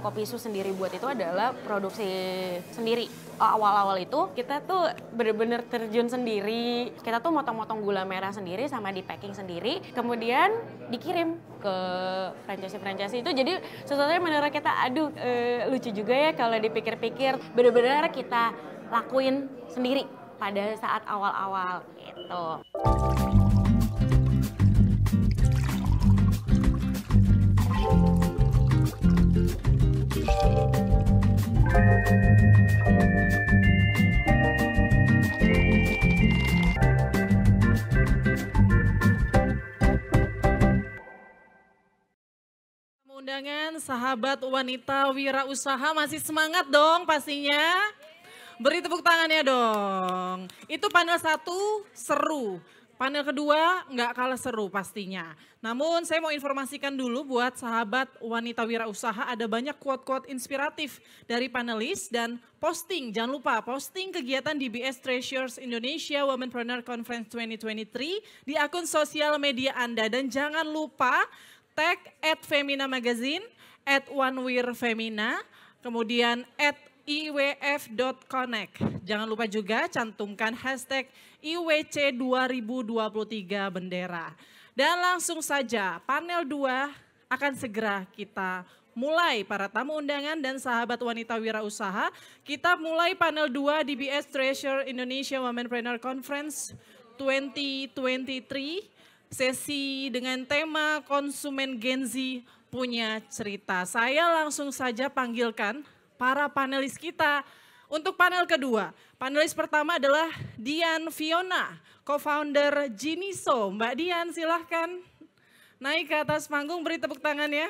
yang Kopisu sendiri buat itu adalah produksi sendiri. Awal-awal itu kita tuh bener-bener terjun sendiri. Kita tuh motong-motong gula merah sendiri sama di packing sendiri. Kemudian dikirim ke franchise itu. Jadi sesuatu yang menurut kita lucu juga ya kalau dipikir-pikir. Bener-bener kita lakuin sendiri pada saat awal-awal gitu. Undangan sahabat wanita wirausaha masih semangat dong pastinya. Beri tepuk tangannya dong. Itu panel 1 seru. Panel kedua nggak kalah seru pastinya. Namun saya mau informasikan dulu buat sahabat wanita wirausaha ada banyak quote-quote inspiratif dari panelis dan posting. Jangan lupa posting kegiatan DBS Treasures Indonesia Womenpreneur Conference 2023 di akun sosial media Anda. Dan jangan lupa tag @Femina Magazine, @OneWearFemina, kemudian @iwf.connect. Jangan lupa juga cantumkan hashtag IWC 2023 bendera. Dan langsung saja panel 2 akan segera kita mulai para tamu undangan dan sahabat wanita wirausaha. Kita mulai panel 2 DBS Treasure Indonesia Womenpreneur Conference 2023. Sesi dengan tema konsumen Gen Z punya cerita. Saya langsung saja panggilkan para panelis kita. Untuk panel kedua, panelis pertama adalah Dian Fiona, co-founder Jiniso. Mbak Dian silahkan naik ke atas panggung, beri tepuk tangannya.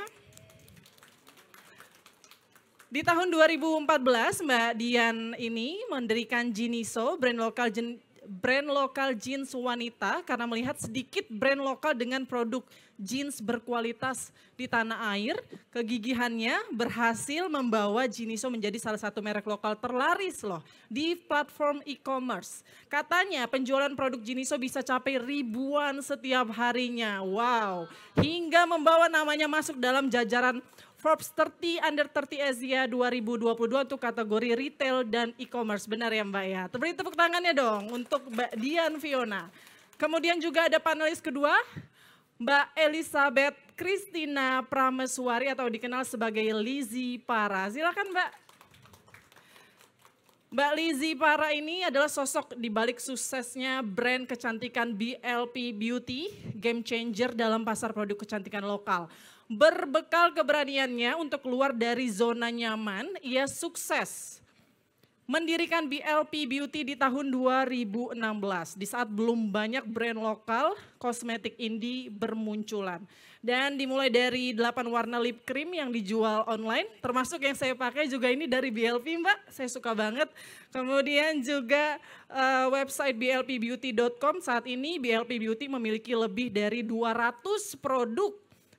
Di tahun 2014 Mbak Dian ini mendirikan Jiniso, brand lokal jeans wanita karena melihat sedikit brand lokal dengan produk jeans berkualitas di tanah air. Kegigihannya berhasil membawa Jiniso menjadi salah satu merek lokal terlaris loh di platform e-commerce. Katanya penjualan produk Jiniso bisa capai ribuan setiap harinya. Wow, hingga membawa namanya masuk dalam jajaran Forbes 30 Under 30 Asia 2022 untuk kategori retail dan e-commerce. Benar ya Mbak ya? Beri tepuk tangannya dong untuk Mbak Dian Fiona. Kemudian juga ada panelis kedua, Mbak Elizabeth Christina Prameswari atau dikenal sebagai Lizzy Para. Silakan Mbak. Mbak Lizzy Para ini adalah sosok di balik suksesnya brand kecantikan BLP Beauty, game changer dalam pasar produk kecantikan lokal. Berbekal keberaniannya untuk keluar dari zona nyaman, ia sukses mendirikan BLP Beauty di tahun 2016. Di saat belum banyak brand lokal kosmetik indie bermunculan. Dan dimulai dari 8 warna lip cream yang dijual online, termasuk yang saya pakai juga ini dari BLP Mbak, saya suka banget. Kemudian juga website blpbeauty.com, saat ini BLP Beauty memiliki lebih dari 200 produk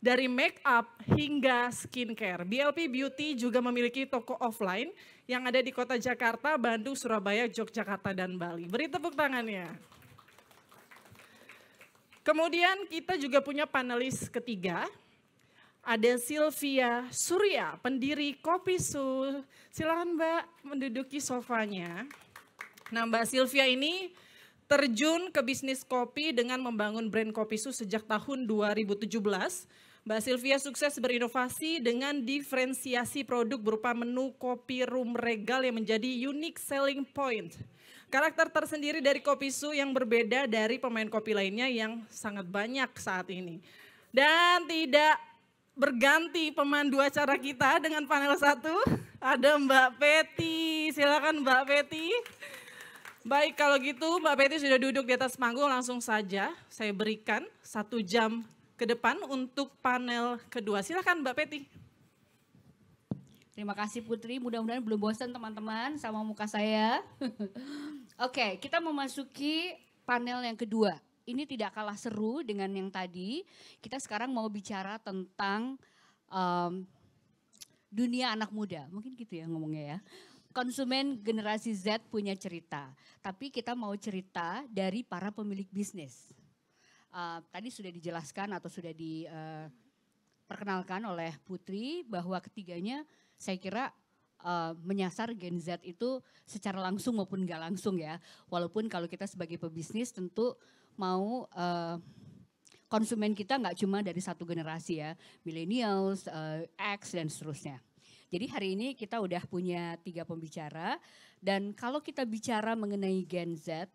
dari make up hingga skincare. BLP Beauty juga memiliki toko offline yang ada di kota Jakarta, Bandung, Surabaya, Yogyakarta, dan Bali. Beri tepuk tangannya. Kemudian kita juga punya panelis ketiga, ada Sylvia Surya, pendiri Kopisu. Silakan Mbak menduduki sofanya. Nah Mbak Sylvia ini terjun ke bisnis kopi dengan membangun brand Kopisu sejak tahun 2017. Mbak Sylvia sukses berinovasi dengan diferensiasi produk berupa menu kopi room regal yang menjadi unique selling point. Karakter tersendiri dari Kopisu yang berbeda dari pemain kopi lainnya yang sangat banyak saat ini. Dan tidak berganti pemandu acara kita dengan panel 1, ada Mbak Peti. Silakan Mbak Peti. Baik kalau gitu Mbak Peti sudah duduk di atas panggung, langsung saja saya berikan 1 jam ke depan untuk panel kedua. Silakan Mbak Peti. Terima kasih Putri, mudah-mudahan belum bosan teman-teman sama muka saya. Oke, kita memasuki panel yang kedua. Ini tidak kalah seru dengan yang tadi. Kita sekarang mau bicara tentang dunia anak muda. Mungkin gitu ya ngomongnya ya. Konsumen generasi Z punya cerita. Tapi kita mau cerita dari para pemilik bisnis. Tadi sudah dijelaskan atau sudah diperkenalkan oleh Putri bahwa ketiganya saya kira menyasar Gen Z itu secara langsung maupun nggak langsung ya. Walaupun kalau kita sebagai pebisnis tentu mau konsumen kita nggak cuma dari satu generasi ya, millennials, X dan seterusnya. Jadi hari ini kita udah punya 3 pembicara dan kalau kita bicara mengenai Gen Z,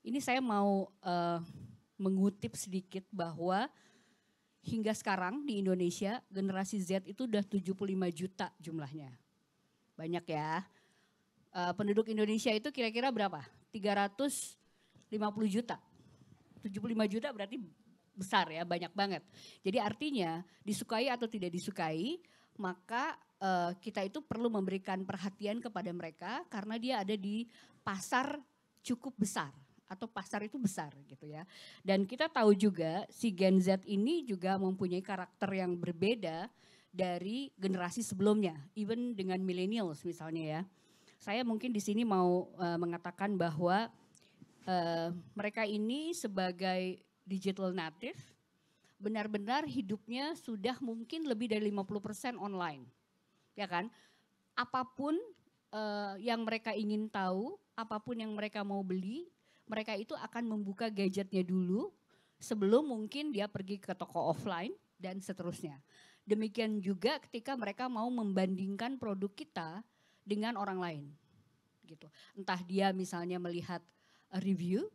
ini saya mau mengutip sedikit bahwa hingga sekarang di Indonesia generasi Z itu udah 75 juta jumlahnya. Banyak ya. Penduduk Indonesia itu kira-kira berapa? 350 juta. 75 juta berarti besar ya, banyak banget. Jadi artinya disukai atau tidak disukai, maka kita itu perlu memberikan perhatian kepada mereka karena dia ada di pasar cukup besar atau pasar itu besar gitu ya. Dan kita tahu juga si Gen Z ini juga mempunyai karakter yang berbeda dari generasi sebelumnya, even dengan millennials misalnya ya. Saya mungkin di sini mau mengatakan bahwa mereka ini sebagai digital native benar-benar hidupnya sudah mungkin lebih dari 50% online. Ya kan? Apapun yang mereka ingin tahu, apapun yang mereka mau beli, mereka itu akan membuka gadgetnya dulu sebelum mungkin dia pergi ke toko offline dan seterusnya. Demikian juga ketika mereka mau membandingkan produk kita dengan orang lain. Gitu. Entah dia misalnya melihat review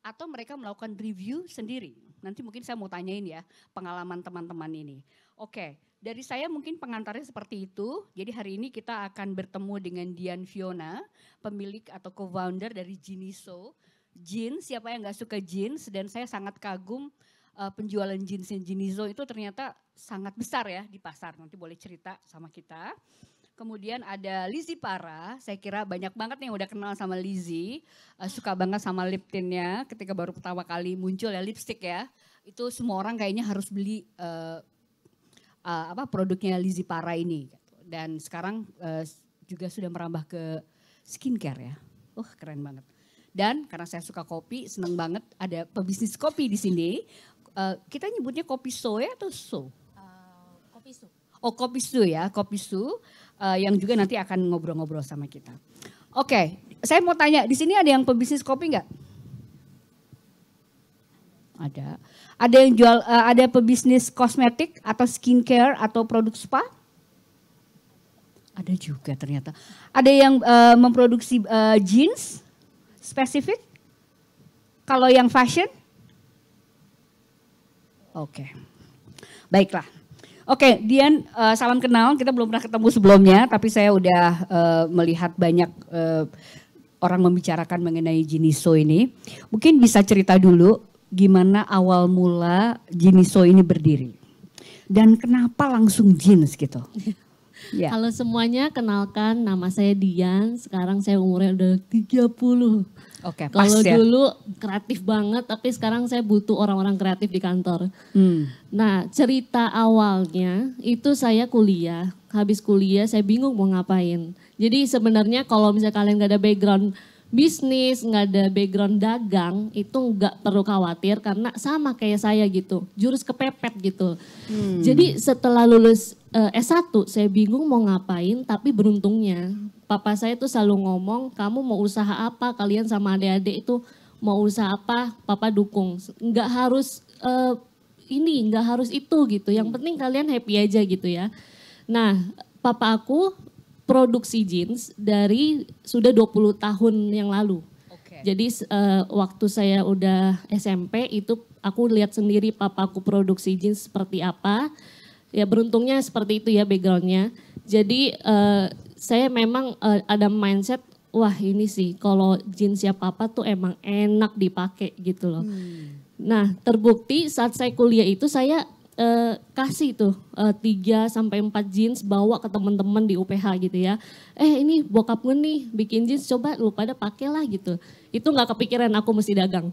atau mereka melakukan review sendiri. Nanti mungkin saya mau tanyain ya pengalaman teman-teman ini. Oke, dari saya mungkin pengantarnya seperti itu. Jadi hari ini kita akan bertemu dengan Dian Fiona, pemilik atau co-founder dari Jiniso. Jeans, siapa yang gak suka jeans, dan saya sangat kagum penjualan jeansnya Jiniso itu ternyata sangat besar ya di pasar. Nanti boleh cerita sama kita. Kemudian ada Lizzy Para, saya kira banyak banget yang udah kenal sama Lizzy. Suka banget sama lip tintnya ketika baru pertama kali muncul ya, lipstick ya. Itu semua orang kayaknya harus beli produknya Lizzy Para ini. Dan sekarang juga sudah merambah ke skincare ya. Keren banget. Dan karena saya suka kopi, seneng banget ada pebisnis kopi di sini. Kita nyebutnya kopi so ya atau so? Kopi su. Oh kopi su ya, kopi su yang juga nanti akan ngobrol-ngobrol sama kita. Oke, saya mau tanya, di sini ada yang pebisnis kopi nggak? Ada. Ada yang jual, ada pebisnis kosmetik atau skincare atau produk spa? Ada juga ternyata. Ada yang memproduksi jeans spesifik? Kalau yang fashion? Oke. Baiklah. Oke, Dian, salam kenal. Kita belum pernah ketemu sebelumnya, tapi saya udah melihat banyak orang membicarakan mengenai Jiniso ini. Mungkin bisa cerita dulu gimana awal mula Jiniso ini berdiri. Dan kenapa langsung jeans gitu? Ya. Halo semuanya, kenalkan nama saya Dian, sekarang saya umurnya udah 30. Oke, pas kalau ya. Dulu kreatif banget, tapi sekarang saya butuh orang-orang kreatif di kantor. Nah, cerita awalnya itu saya kuliah, habis kuliah saya bingung mau ngapain. Jadi sebenarnya kalau misalnya kalian gak ada background bisnis, nggak ada background dagang, itu nggak perlu khawatir karena sama kayak saya gitu, jurus kepepet gitu. Jadi setelah lulus S1 saya bingung mau ngapain, tapi beruntungnya papa saya tuh selalu ngomong, kamu mau usaha apa, kalian sama adik-adik itu mau usaha apa, papa dukung. Nggak harus ini, nggak harus itu gitu, yang penting kalian happy aja gitu ya. Nah, papa aku produksi jeans dari sudah 20 tahun yang lalu. Jadi waktu saya udah SMP itu aku lihat sendiri papaku produksi jeans seperti apa. Ya beruntungnya seperti itu ya backgroundnya. Jadi saya memang ada mindset, wah ini sih kalau jeansnya papa tuh emang enak dipakai gitu loh. Nah terbukti saat saya kuliah itu saya kasih tuh 3 sampai 4 jeans bawa ke teman-teman di UPH gitu ya. Ini bokap gue nih bikin jeans, coba lu pada pakai lah gitu. Itu nggak kepikiran aku mesti dagang.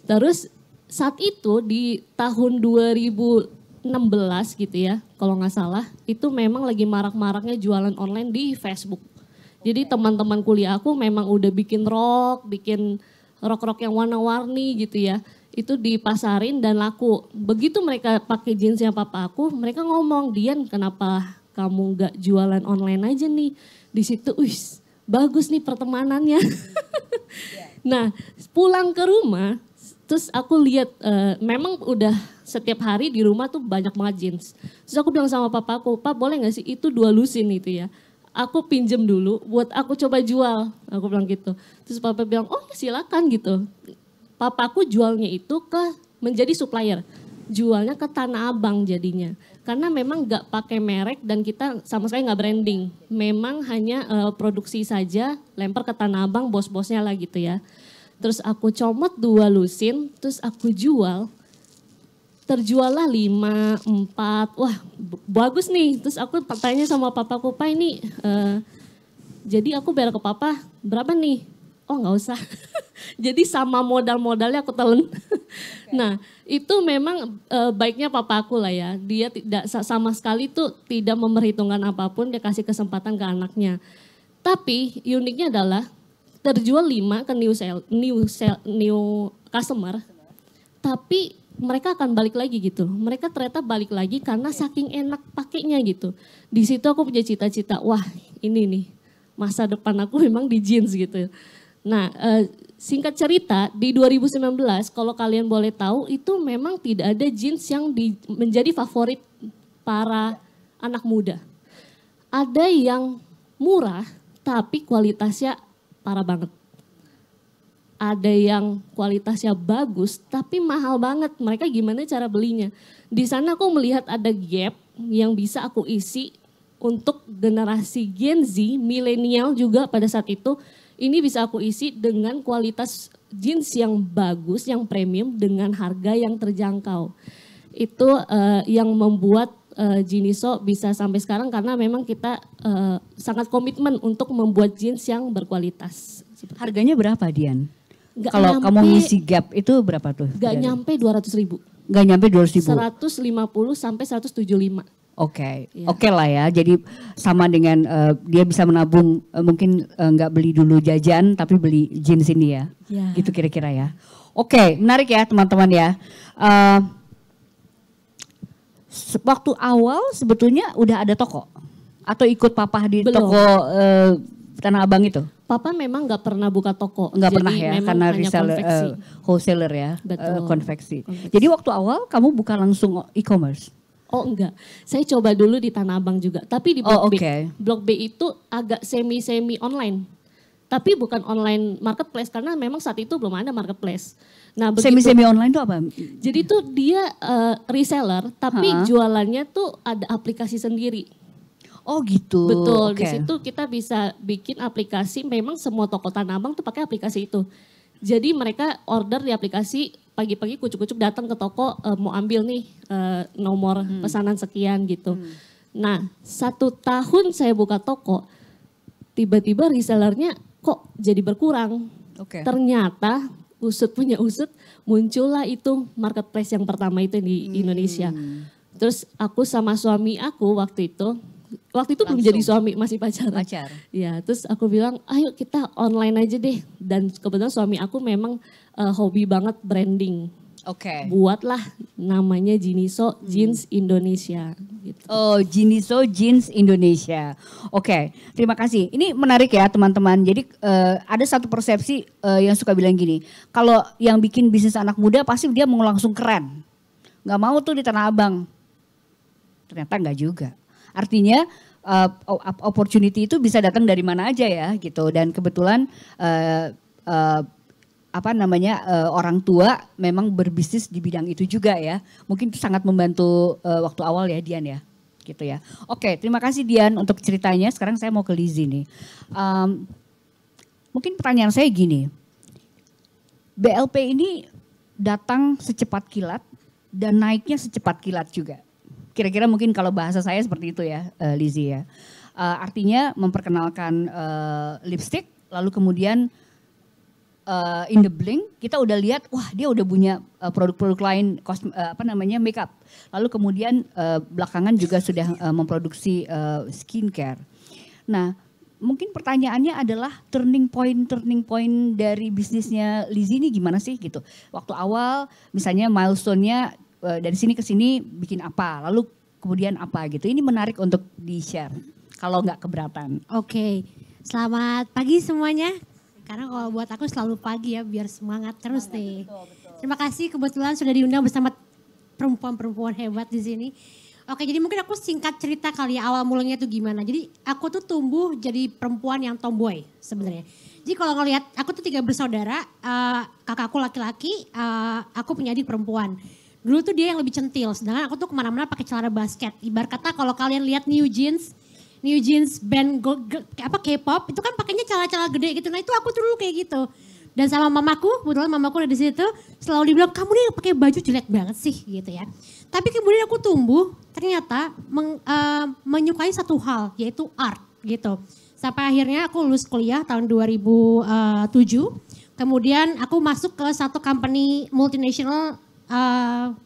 Terus saat itu di tahun 2016 gitu ya, kalau nggak salah, itu memang lagi marak-maraknya jualan online di Facebook. Jadi teman-teman kuliah aku memang udah bikin rok-rok yang warna-warni gitu ya. Itu dipasarin dan laku. Begitu mereka pakai jeansnya papa aku, mereka ngomong, Dian kenapa kamu nggak jualan online aja nih? Di situ, bagus nih pertemanannya. Nah, pulang ke rumah, terus aku lihat memang udah setiap hari di rumah tuh banyak banget jeans. Terus aku bilang sama papaku, Pak boleh gak sih itu 2 lusin itu ya. Aku pinjem dulu buat aku coba jual. Aku bilang gitu. Terus papa bilang, oh ya silakan gitu. Papaku jualnya itu menjadi supplier. Jualnya ke Tanah Abang jadinya. Karena memang gak pakai merek dan kita sama sekali gak branding. Memang hanya produksi saja, lempar ke Tanah Abang bos-bosnya lah gitu ya. Terus aku comot 2 lusin, terus aku jual. Terjual lah 5, 4, wah bagus nih. Terus aku tanya sama papaku, Pak ini jadi aku bayar ke papa berapa nih? Oh nggak usah. Jadi sama modal-modalnya aku telen. Nah itu memang baiknya papaku lah ya. Dia tidak sama sekali tuh tidak memperhitungkan apapun, dia kasih kesempatan ke anaknya. Tapi uniknya adalah terjual 5 ke new customer. Tapi mereka akan balik lagi gitu. Mereka ternyata balik lagi karena saking enak pakainya gitu. Di situ aku punya cita-cita, wah ini nih masa depan aku memang di jeans gitu. Nah singkat cerita di 2019 kalau kalian boleh tahu itu memang tidak ada jeans yang menjadi favorit para anak muda. Ada yang murah tapi kualitasnya parah banget. Ada yang kualitasnya bagus tapi mahal banget. Mereka gimana cara belinya? Di sana aku melihat ada gap yang bisa aku isi untuk generasi Gen Z, milenial juga pada saat itu. Ini bisa aku isi dengan kualitas jeans yang bagus, yang premium dengan harga yang terjangkau. Itu yang membuat Jiniso bisa sampai sekarang karena memang kita sangat komitmen untuk membuat jeans yang berkualitas. Harganya berapa Dian? Kalau kamu ngisi gap itu berapa tuh? Gak nyampe 200.000. Gak nyampe 200.000? 150 sampai 175. Oke, Ya. Oke lah ya. Jadi sama dengan dia bisa menabung, mungkin nggak beli dulu jajan tapi beli jeans ini ya. Ya. Gitu kira-kira ya. Oke, menarik ya teman-teman ya. Waktu awal sebetulnya udah ada toko? Atau ikut papa di Belum. toko Tanah Abang itu? Papa memang nggak pernah buka toko. Nggak pernah Jadi ya, memang karena hanya reseller, konveksi. wholesaler ya, Betul. konveksi. Konveksi. Jadi waktu awal kamu buka langsung e-commerce? Oh enggak, saya coba dulu di Tanah Abang juga. Tapi di Oh, Blok B. oke. Blok B itu agak semi-semi online. Tapi bukan online marketplace karena memang saat itu belum ada marketplace. Nah, begitu, Semi-semi online itu apa? jadi tuh dia reseller tapi Ha-ha. jualannya tuh ada aplikasi sendiri. Oh gitu. Betul, Oke. di situ kita bisa bikin aplikasi, memang semua toko Tanah Abang tuh pakai aplikasi itu. Jadi mereka order di aplikasi, pagi-pagi kucuk-kucuk datang ke toko mau ambil nih nomor pesanan sekian gitu. Nah 1 tahun saya buka toko, tiba-tiba resellernya kok jadi berkurang. Oke. Ternyata usut punya usut, muncullah itu marketplace yang pertama itu di Indonesia. Terus aku sama suami aku waktu itu belum jadi suami, masih pacaran. Pacar. Ya, terus aku bilang, ayo kita online aja deh. Dan kebetulan suami aku memang hobi banget branding. Oke. Buatlah namanya Jiniso Jeans Indonesia. Gitu. Oh, Jiniso Jeans Indonesia. Oke, terima kasih. Ini menarik ya teman-teman. Jadi ada satu persepsi yang suka bilang gini, kalau yang bikin bisnis anak muda pasti dia mau langsung keren. Nggak mau tuh di Tanah Abang. Ternyata nggak juga. Artinya opportunity itu bisa datang dari mana aja ya gitu. Dan kebetulan orang tua memang berbisnis di bidang itu juga ya. Mungkin itu sangat membantu waktu awal ya Dian ya. Gitu ya. Oke, terima kasih Dian untuk ceritanya. Sekarang saya mau ke Lizzie nih. Mungkin pertanyaan saya gini. BLP ini datang secepat kilat dan naiknya secepat kilat juga. Kira-kira mungkin kalau bahasa saya seperti itu ya Lizzie ya. Artinya memperkenalkan lipstick lalu kemudian in the blink kita udah lihat wah dia udah punya produk-produk lain makeup. Lalu kemudian belakangan juga sudah memproduksi skincare. Nah, mungkin pertanyaannya adalah turning point dari bisnisnya Lizzie ini gimana sih gitu. Waktu awal misalnya milestone-nya dari sini ke sini bikin apa, lalu kemudian apa gitu. Ini menarik untuk di-share kalau nggak keberatan. Oke, selamat pagi semuanya. Karena kalau buat aku selalu pagi ya, biar semangat terus nih. Betul. Terima kasih kebetulan sudah diundang bersama perempuan-perempuan hebat di sini. Oke, jadi mungkin aku singkat cerita kali ya awal mulanya itu gimana. Jadi aku tuh tumbuh jadi perempuan yang tomboy sebenarnya. Jadi kalau ngelihat aku tuh 3 bersaudara, kakakku laki-laki, aku punya adik perempuan. Dulu tuh dia yang lebih centil, sedangkan aku tuh kemana-mana pakai celana basket. Ibarat kata kalau kalian lihat New Jeans band K-pop itu kan pakainya celana-celana gede gitu. Nah itu aku tuh dulu kayak gitu. Dan sama mamaku, kebetulan mamaku ada di situ, selalu dibilang kamu nih pakai baju jelek banget sih gitu ya. Tapi kemudian aku tumbuh ternyata menyukai satu hal yaitu art gitu. Sampai akhirnya aku lulus kuliah tahun 2007. Kemudian aku masuk ke satu company multinational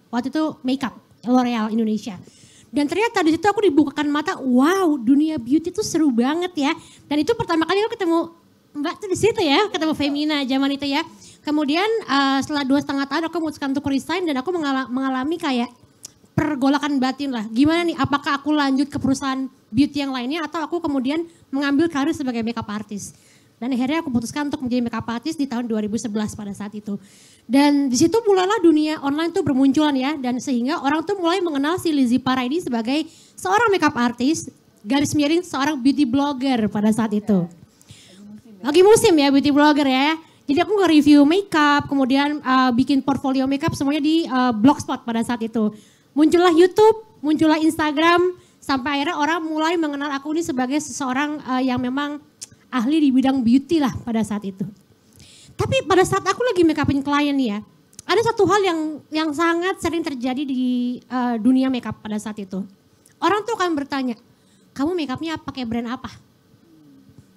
waktu itu makeup, L'Oreal Indonesia. Dan ternyata di situ aku dibukakan mata, wow dunia beauty itu seru banget ya. Dan itu pertama kali aku ketemu Mbak tuh di situ ya, ketemu Femina zaman itu ya. Kemudian setelah 2,5 tahun aku memutuskan untuk resign dan aku mengalami kayak pergolakan batin lah. Gimana nih, apakah aku lanjut ke perusahaan beauty yang lainnya atau aku kemudian mengambil karir sebagai makeup artist. Dan akhirnya aku putuskan untuk menjadi makeup artist di tahun 2011 pada saat itu. Dan di situ mulailah dunia online tuh bermunculan ya. Dan sehingga orang tuh mulai mengenal si Lizzy Para ini sebagai seorang makeup artist, garis miring seorang beauty blogger pada saat itu. Lagi musim ya beauty blogger ya. Jadi aku nge-review makeup, kemudian bikin portfolio makeup semuanya di Blogspot pada saat itu. Muncullah YouTube, muncullah Instagram, sampai akhirnya orang mulai mengenal aku ini sebagai seseorang yang memang ahli di bidang beauty lah pada saat itu. Tapi pada saat aku lagi make upin klien nih ya, ada satu hal yang sangat sering terjadi di dunia makeup pada saat itu. Orang tuh akan bertanya, kamu make upnya pakai brand apa?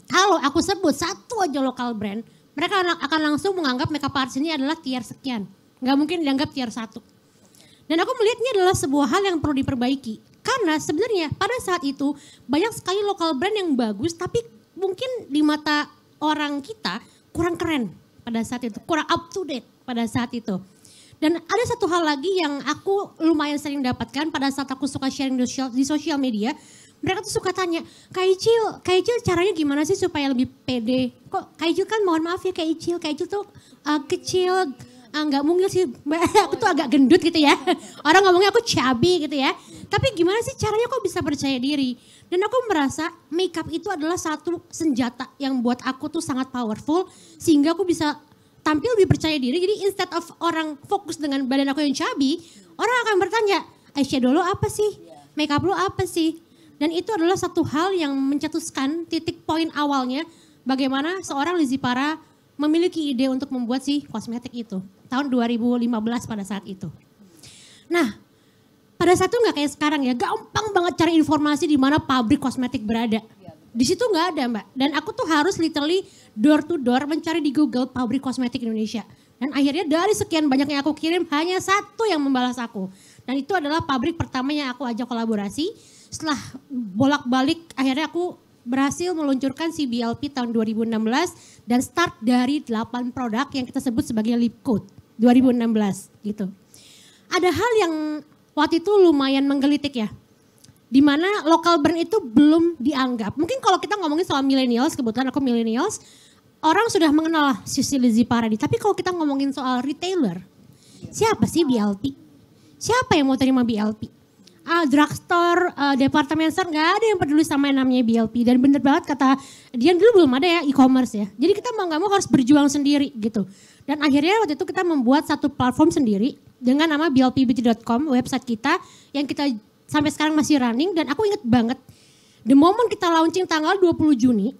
Kalau aku sebut satu aja lokal brand, mereka akan langsung menganggap makeup artist ini adalah tier sekian. Nggak mungkin dianggap tier 1. Dan aku melihatnya adalah sebuah hal yang perlu diperbaiki. Karena sebenarnya pada saat itu banyak sekali lokal brand yang bagus tapi mungkin di mata orang kita kurang keren pada saat itu. Kurang up to date pada saat itu. Dan ada satu hal lagi yang aku lumayan sering dapatkan pada saat aku suka sharing di sosial media. Mereka tuh suka tanya, Kak Icil caranya gimana sih supaya lebih pede? Kok Kak Icil kan mohon maaf ya Kak Icil tuh kecil, nggak mungil sih, aku tuh agak gendut gitu ya. Orang ngomongnya aku chubby gitu ya. Tapi gimana sih caranya kok bisa percaya diri? Dan aku merasa makeup itu adalah satu senjata yang buat aku tuh sangat powerful. Sehingga aku bisa tampil lebih percaya diri. Jadi instead of orang fokus dengan badan aku yang chubby, orang akan bertanya, eyeshadow lo apa sih? Makeup lo apa sih? Dan itu adalah satu hal yang mencetuskan titik poin awalnya bagaimana seorang Lizzy Para memiliki ide untuk membuat si kosmetik itu. Tahun 2015 pada saat itu. Nah, pada saat itu nggak kayak sekarang ya, gampang banget cari informasi di mana pabrik kosmetik berada. Di situ nggak ada Mbak. Dan aku tuh harus literally door to door mencari di Google pabrik kosmetik Indonesia. Dan akhirnya dari sekian banyak yang aku kirim, hanya satu yang membalas aku. Dan itu adalah pabrik pertama yang aku ajak kolaborasi. Setelah bolak-balik akhirnya aku berhasil meluncurkan si BLP tahun 2016 dan start dari 8 produk yang kita sebut sebagai lip coat 2016 gitu. Ada hal yang waktu itu lumayan menggelitik ya. Di mana lokal brand itu belum dianggap. Mungkin kalau kita ngomongin soal millennials, kebetulan aku millennials, orang sudah mengenal si Lizzy Para. Tapi kalau kita ngomongin soal retailer, siapa sih BLP? Siapa yang mau terima BLP? Drugstore, department store, nggak ada yang peduli sama yang namanya BLP. Dan bener banget kata Dian, dulu belum ada ya e-commerce ya. Jadi kita mau nggak mau harus berjuang sendiri gitu. Dan akhirnya waktu itu kita membuat satu platform sendiri dengan nama blpbeauty.com, website kita yang kita sampai sekarang masih running. Dan aku inget banget, the moment kita launching tanggal 20 Juni,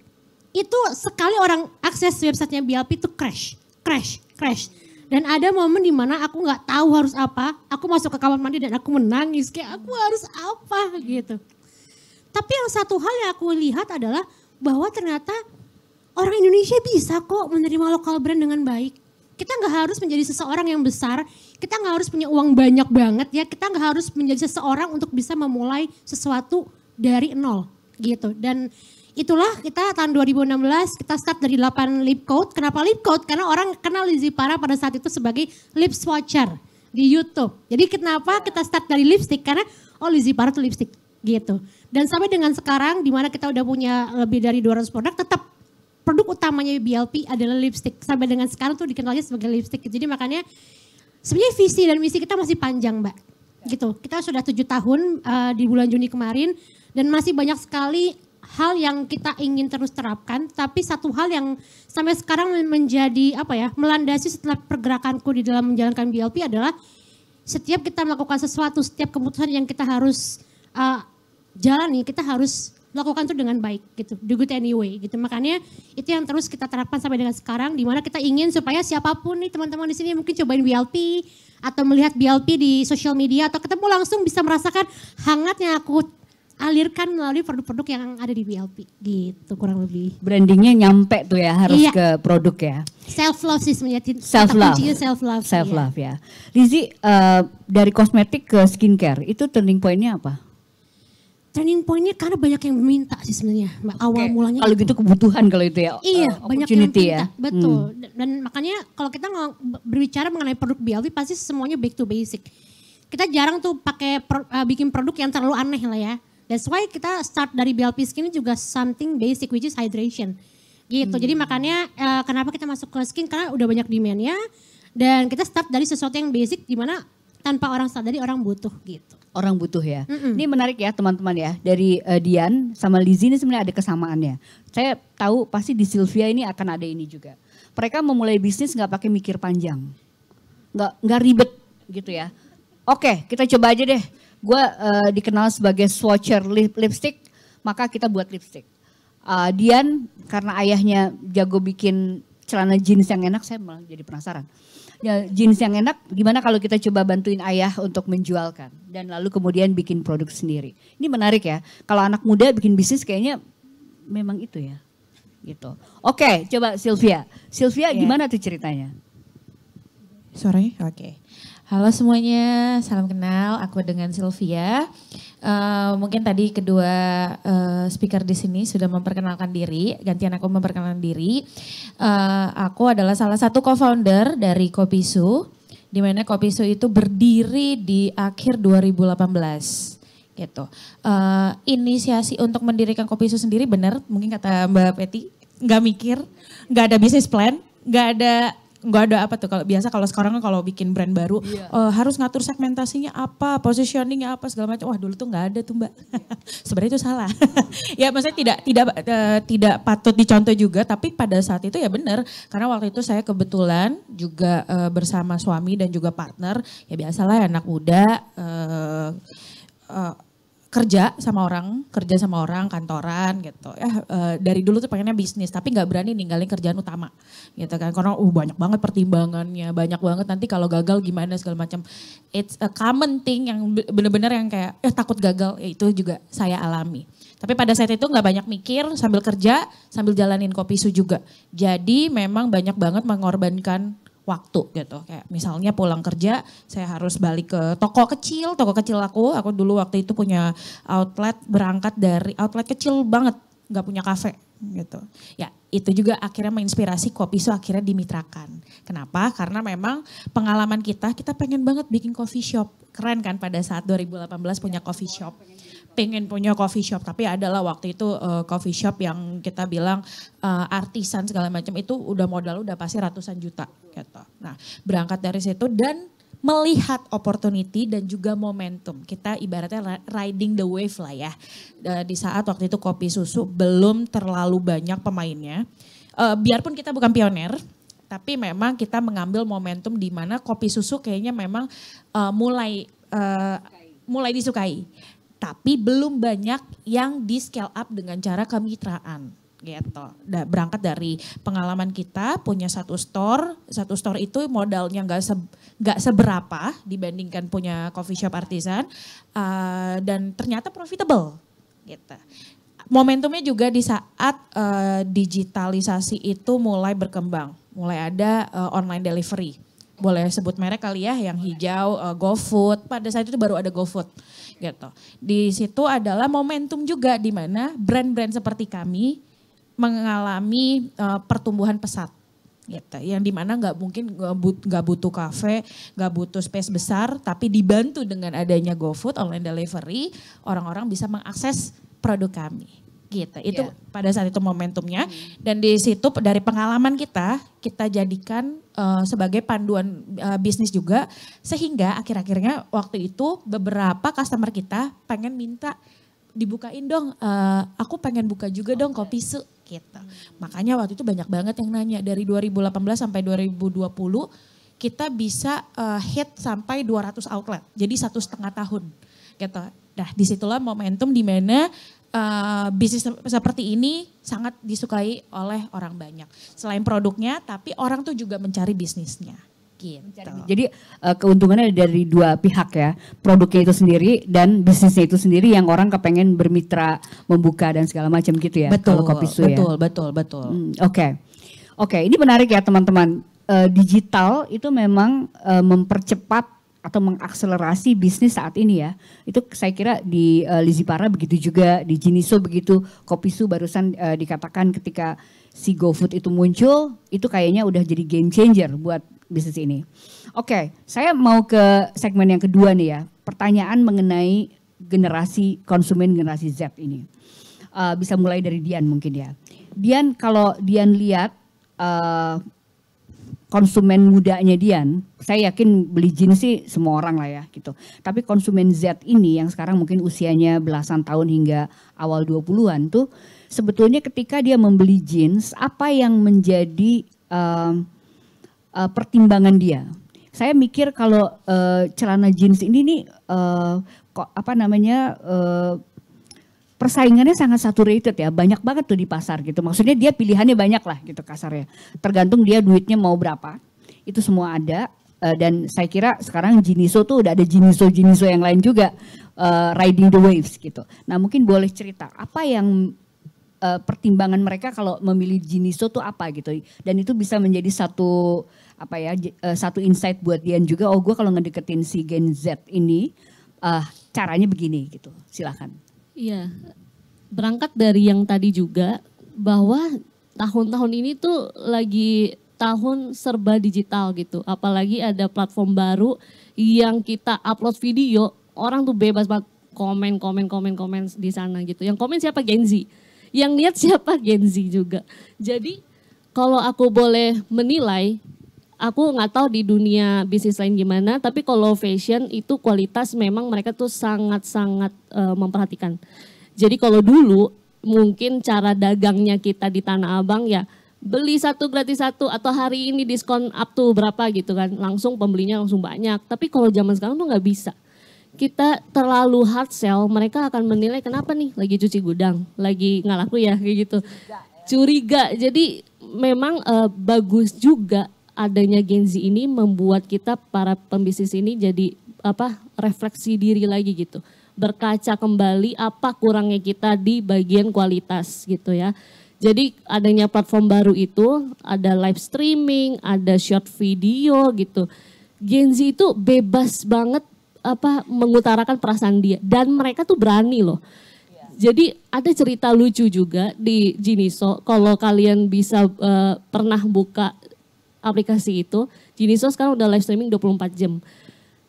itu sekali orang akses websitenya BLP itu crash. Dan ada momen di mana aku nggak tahu harus apa, aku masuk ke kamar mandi dan aku menangis kayak aku harus apa gitu. Tapi yang satu hal yang aku lihat adalah bahwa ternyata orang Indonesia bisa kok menerima lokal brand dengan baik. Kita nggak harus menjadi seseorang yang besar, kita nggak harus punya uang banyak banget ya, kita nggak harus menjadi seseorang untuk bisa memulai sesuatu dari nol gitu. Dan itulah kita tahun 2016 kita start dari 8 lip coat. Kenapa lip coat? Karena orang kenal Lizzy Para pada saat itu sebagai lip swatcher. di YouTube. Jadi kenapa kita start dari lipstick? Karena Lizzy Parra tuh lipstick gitu. Dan sampai dengan sekarang di mana kita udah punya lebih dari 200 produk, tetap produk utamanya BLP adalah lipstick. Sampai dengan sekarang tuh dikenalnya sebagai lipstick. Jadi makanya sebenarnya visi dan misi kita masih panjang, Mbak. Gitu. Kita sudah 7 tahun di bulan Juni kemarin dan masih banyak sekali hal yang kita ingin terus terapkan, tapi satu hal yang sampai sekarang menjadi melandasi setelah pergerakanku di dalam menjalankan BLP adalah setiap kita melakukan sesuatu, setiap keputusan yang kita harus jalani, kita harus lakukan itu dengan baik gitu, do good anyway gitu. Makanya itu yang terus kita terapkan sampai dengan sekarang, di mana kita ingin supaya siapapun nih teman-teman di sini mungkin cobain BLP atau melihat BLP di sosial media atau ketemu langsung bisa merasakan hangat yang aku alirkan melalui produk-produk yang ada di BLP gitu kurang lebih. Brandingnya nyampe tuh ya harus ke produk ya. Self love sih sebenarnya. Self love. Self love ya. Lizzy, dari kosmetik ke skincare itu turning pointnya apa? Turning pointnya karena banyak yang meminta sih sebenarnya. Awal mulanya. Kalau gitu kebutuhan kalau itu ya. Iya banyak yang minta. Ya. Betul. Dan makanya kalau kita berbicara mengenai produk BLP pasti semuanya back to basic. Kita jarang tuh pakai bikin produk yang terlalu aneh lah ya. That's why kita start dari BLP Skin juga something basic which is hydration. Gitu. Jadi makanya kenapa kita masuk ke skin karena udah banyak demand-nya dan kita start dari sesuatu yang basic di mana tanpa orang sadari orang butuh gitu. Orang butuh ya. Ini menarik ya teman-teman ya. Dari Dian sama Lizzy ini sebenarnya ada kesamaannya. Saya tahu pasti di Sylvia ini akan ada ini juga. Mereka memulai bisnis nggak pakai mikir panjang. Nggak ribet gitu ya. Oke, kita coba aja deh. Gue dikenal sebagai swatcher lipstick, maka kita buat lipstick. Dian karena ayahnya jago bikin celana jeans yang enak, saya malah jadi penasaran. Ya, jeans yang enak, gimana kalau kita coba bantuin ayah untuk menjualkan dan lalu kemudian bikin produk sendiri. Ini menarik ya. Kalau anak muda bikin bisnis kayaknya memang itu ya. Gitu. Oke, coba Sylvia. Sylvia gimana tuh ceritanya? Sorry, oke. Halo semuanya, salam kenal. Aku dengan Sylvia. Mungkin tadi kedua speaker di sini sudah memperkenalkan diri. Gantian aku memperkenalkan diri. Aku adalah salah satu co-founder dari Kopisu, di mana Kopisu itu berdiri di akhir 2018. Gitu. Inisiasi untuk mendirikan Kopisu sendiri benar, mungkin kata Mbak Peti, nggak mikir, nggak ada business plan, nggak ada apa tuh kalau sekarang kan kalau bikin brand baru harus ngatur segmentasinya apa, positioningnya apa segala macam. Wah dulu tuh nggak ada tuh Mbak. Sebenarnya itu salah. Ya maksudnya tidak patut dicontoh juga, tapi pada saat itu ya benar karena waktu itu saya kebetulan juga bersama suami dan juga partner, ya biasalah ya, anak muda kerja sama orang kantoran gitu ya. Dari dulu tuh pengennya bisnis tapi nggak berani ninggalin kerjaan utama gitu kan, karena banyak banget pertimbangannya, banyak banget nanti kalau gagal gimana segala macam. It's a common thing yang bener-bener yang kayak takut gagal, itu juga saya alami. Tapi pada saat itu nggak banyak mikir, sambil kerja sambil jalanin Kopisu juga. Jadi memang banyak banget mengorbankan waktu gitu. Kayak misalnya pulang kerja saya harus balik ke toko kecil aku dulu waktu itu punya outlet, berangkat dari outlet kecil banget, nggak punya kafe gitu. Ya itu juga akhirnya menginspirasi Kopisu akhirnya dimitrakan. Kenapa? Karena memang pengalaman kita pengen banget bikin coffee shop. Keren kan pada saat 2018 punya coffee shop. Pengen punya coffee shop, tapi adalah waktu itu coffee shop yang kita bilang artisan segala macam itu udah modal udah pasti ratusan juta gitu. Nah berangkat dari situ dan melihat opportunity dan juga momentum. Kita ibaratnya riding the wave lah ya. Di saat waktu itu kopi susu belum terlalu banyak pemainnya. Biarpun kita bukan pionir, tapi memang kita mengambil momentum di mana kopi susu kayaknya memang mulai disukai. Tapi belum banyak yang di scale up dengan cara kemitraan gitu. Berangkat dari pengalaman kita punya satu store itu modalnya nggak seberapa dibandingkan punya coffee shop artisan dan ternyata profitable gitu. Momentumnya juga di saat digitalisasi itu mulai berkembang, mulai ada online delivery. Boleh sebut merek kali ya, yang hijau, GoFood. Pada saat itu baru ada GoFood gitu. Di situ adalah momentum juga di mana brand-brand seperti kami mengalami pertumbuhan pesat gitu. Yang dimana nggak butuh kafe, nggak butuh space besar, tapi dibantu dengan adanya GoFood online delivery, orang-orang bisa mengakses produk kami. Gitu. Itu pada saat itu momentumnya, dan di situ dari pengalaman kita jadikan sebagai panduan bisnis juga, sehingga akhir-akhirnya waktu itu beberapa customer kita pengen minta dibukain dong, aku pengen buka juga dong Kopi Su gitu. Makanya waktu itu banyak banget yang nanya, dari 2018 sampai 2020 kita bisa hit sampai 200 outlet, jadi 1,5 tahun gitu. Nah disitulah momentum di mana bisnis seperti ini sangat disukai oleh orang banyak. Selain produknya, tapi orang tuh juga mencari bisnisnya. Gitu. Jadi keuntungannya dari dua pihak ya, produknya itu sendiri dan bisnisnya itu sendiri yang orang kepengen bermitra, membuka dan segala macam gitu ya. Betul, kalau Kopi Su betul. Oke, ini menarik ya teman-teman. Digital itu memang mempercepat atau mengakselerasi bisnis saat ini ya. Itu saya kira di Lizzie Para begitu juga, di Jiniso begitu, Kopi Su barusan dikatakan ketika si GoFood itu muncul, itu kayaknya udah jadi game changer buat bisnis ini. Oke, saya mau ke segmen yang kedua nih ya. Pertanyaan mengenai generasi konsumen generasi Z ini. Bisa mulai dari Dian mungkin ya. Dian, kalau Dian lihat konsumen mudanya Dian, saya yakin beli jeans sih semua orang lah ya gitu. Tapi konsumen Z ini yang sekarang mungkin usianya belasan tahun hingga awal 20-an tuh, sebetulnya ketika dia membeli jeans, apa yang menjadi pertimbangan dia? Saya mikir kalau celana jeans ini nih persaingannya sangat saturated ya, banyak banget tuh di pasar gitu. Maksudnya dia pilihannya banyak lah gitu kasarnya. Tergantung dia duitnya mau berapa, itu semua ada. Dan saya kira sekarang Jiniso tuh udah ada Jiniso yang lain juga riding the waves gitu. Nah mungkin boleh cerita apa yang pertimbangan mereka kalau memilih Jiniso tuh apa gitu. Dan itu bisa menjadi satu insight buat Dian juga. Oh gue kalau ngedeketin si Gen Z ini caranya begini gitu. Silakan. Iya, berangkat dari yang tadi juga bahwa tahun-tahun ini tuh lagi tahun serba digital gitu. Apalagi ada platform baru yang kita upload video, orang tuh bebas banget komen di sana gitu. Yang komen siapa? Gen Z. Yang lihat siapa? Gen Z juga. Jadi kalau aku boleh menilai, aku nggak tahu di dunia bisnis lain gimana, tapi kalau fashion itu kualitas memang mereka tuh sangat-sangat memperhatikan. Jadi kalau dulu mungkin cara dagangnya kita di Tanah Abang ya beli satu gratis satu atau hari ini diskon up to berapa gitu kan, langsung pembelinya langsung banyak. Tapi kalau zaman sekarang tuh nggak bisa. Kita terlalu hard sell, mereka akan menilai kenapa nih lagi cuci gudang, lagi nggak laku ya kayak gitu. Curiga, jadi memang bagus juga adanya Gen Z ini membuat kita para pembisnis ini jadi refleksi diri lagi gitu. Berkaca kembali apa kurangnya kita di bagian kualitas gitu ya. Jadi adanya platform baru itu, ada live streaming, ada short video gitu. Gen Z itu bebas banget mengutarakan perasaan dia dan mereka tuh berani loh. Jadi ada cerita lucu juga di Jiniso, kalau kalian bisa pernah buka aplikasi itu, Jiniso sekarang udah live streaming 24 jam.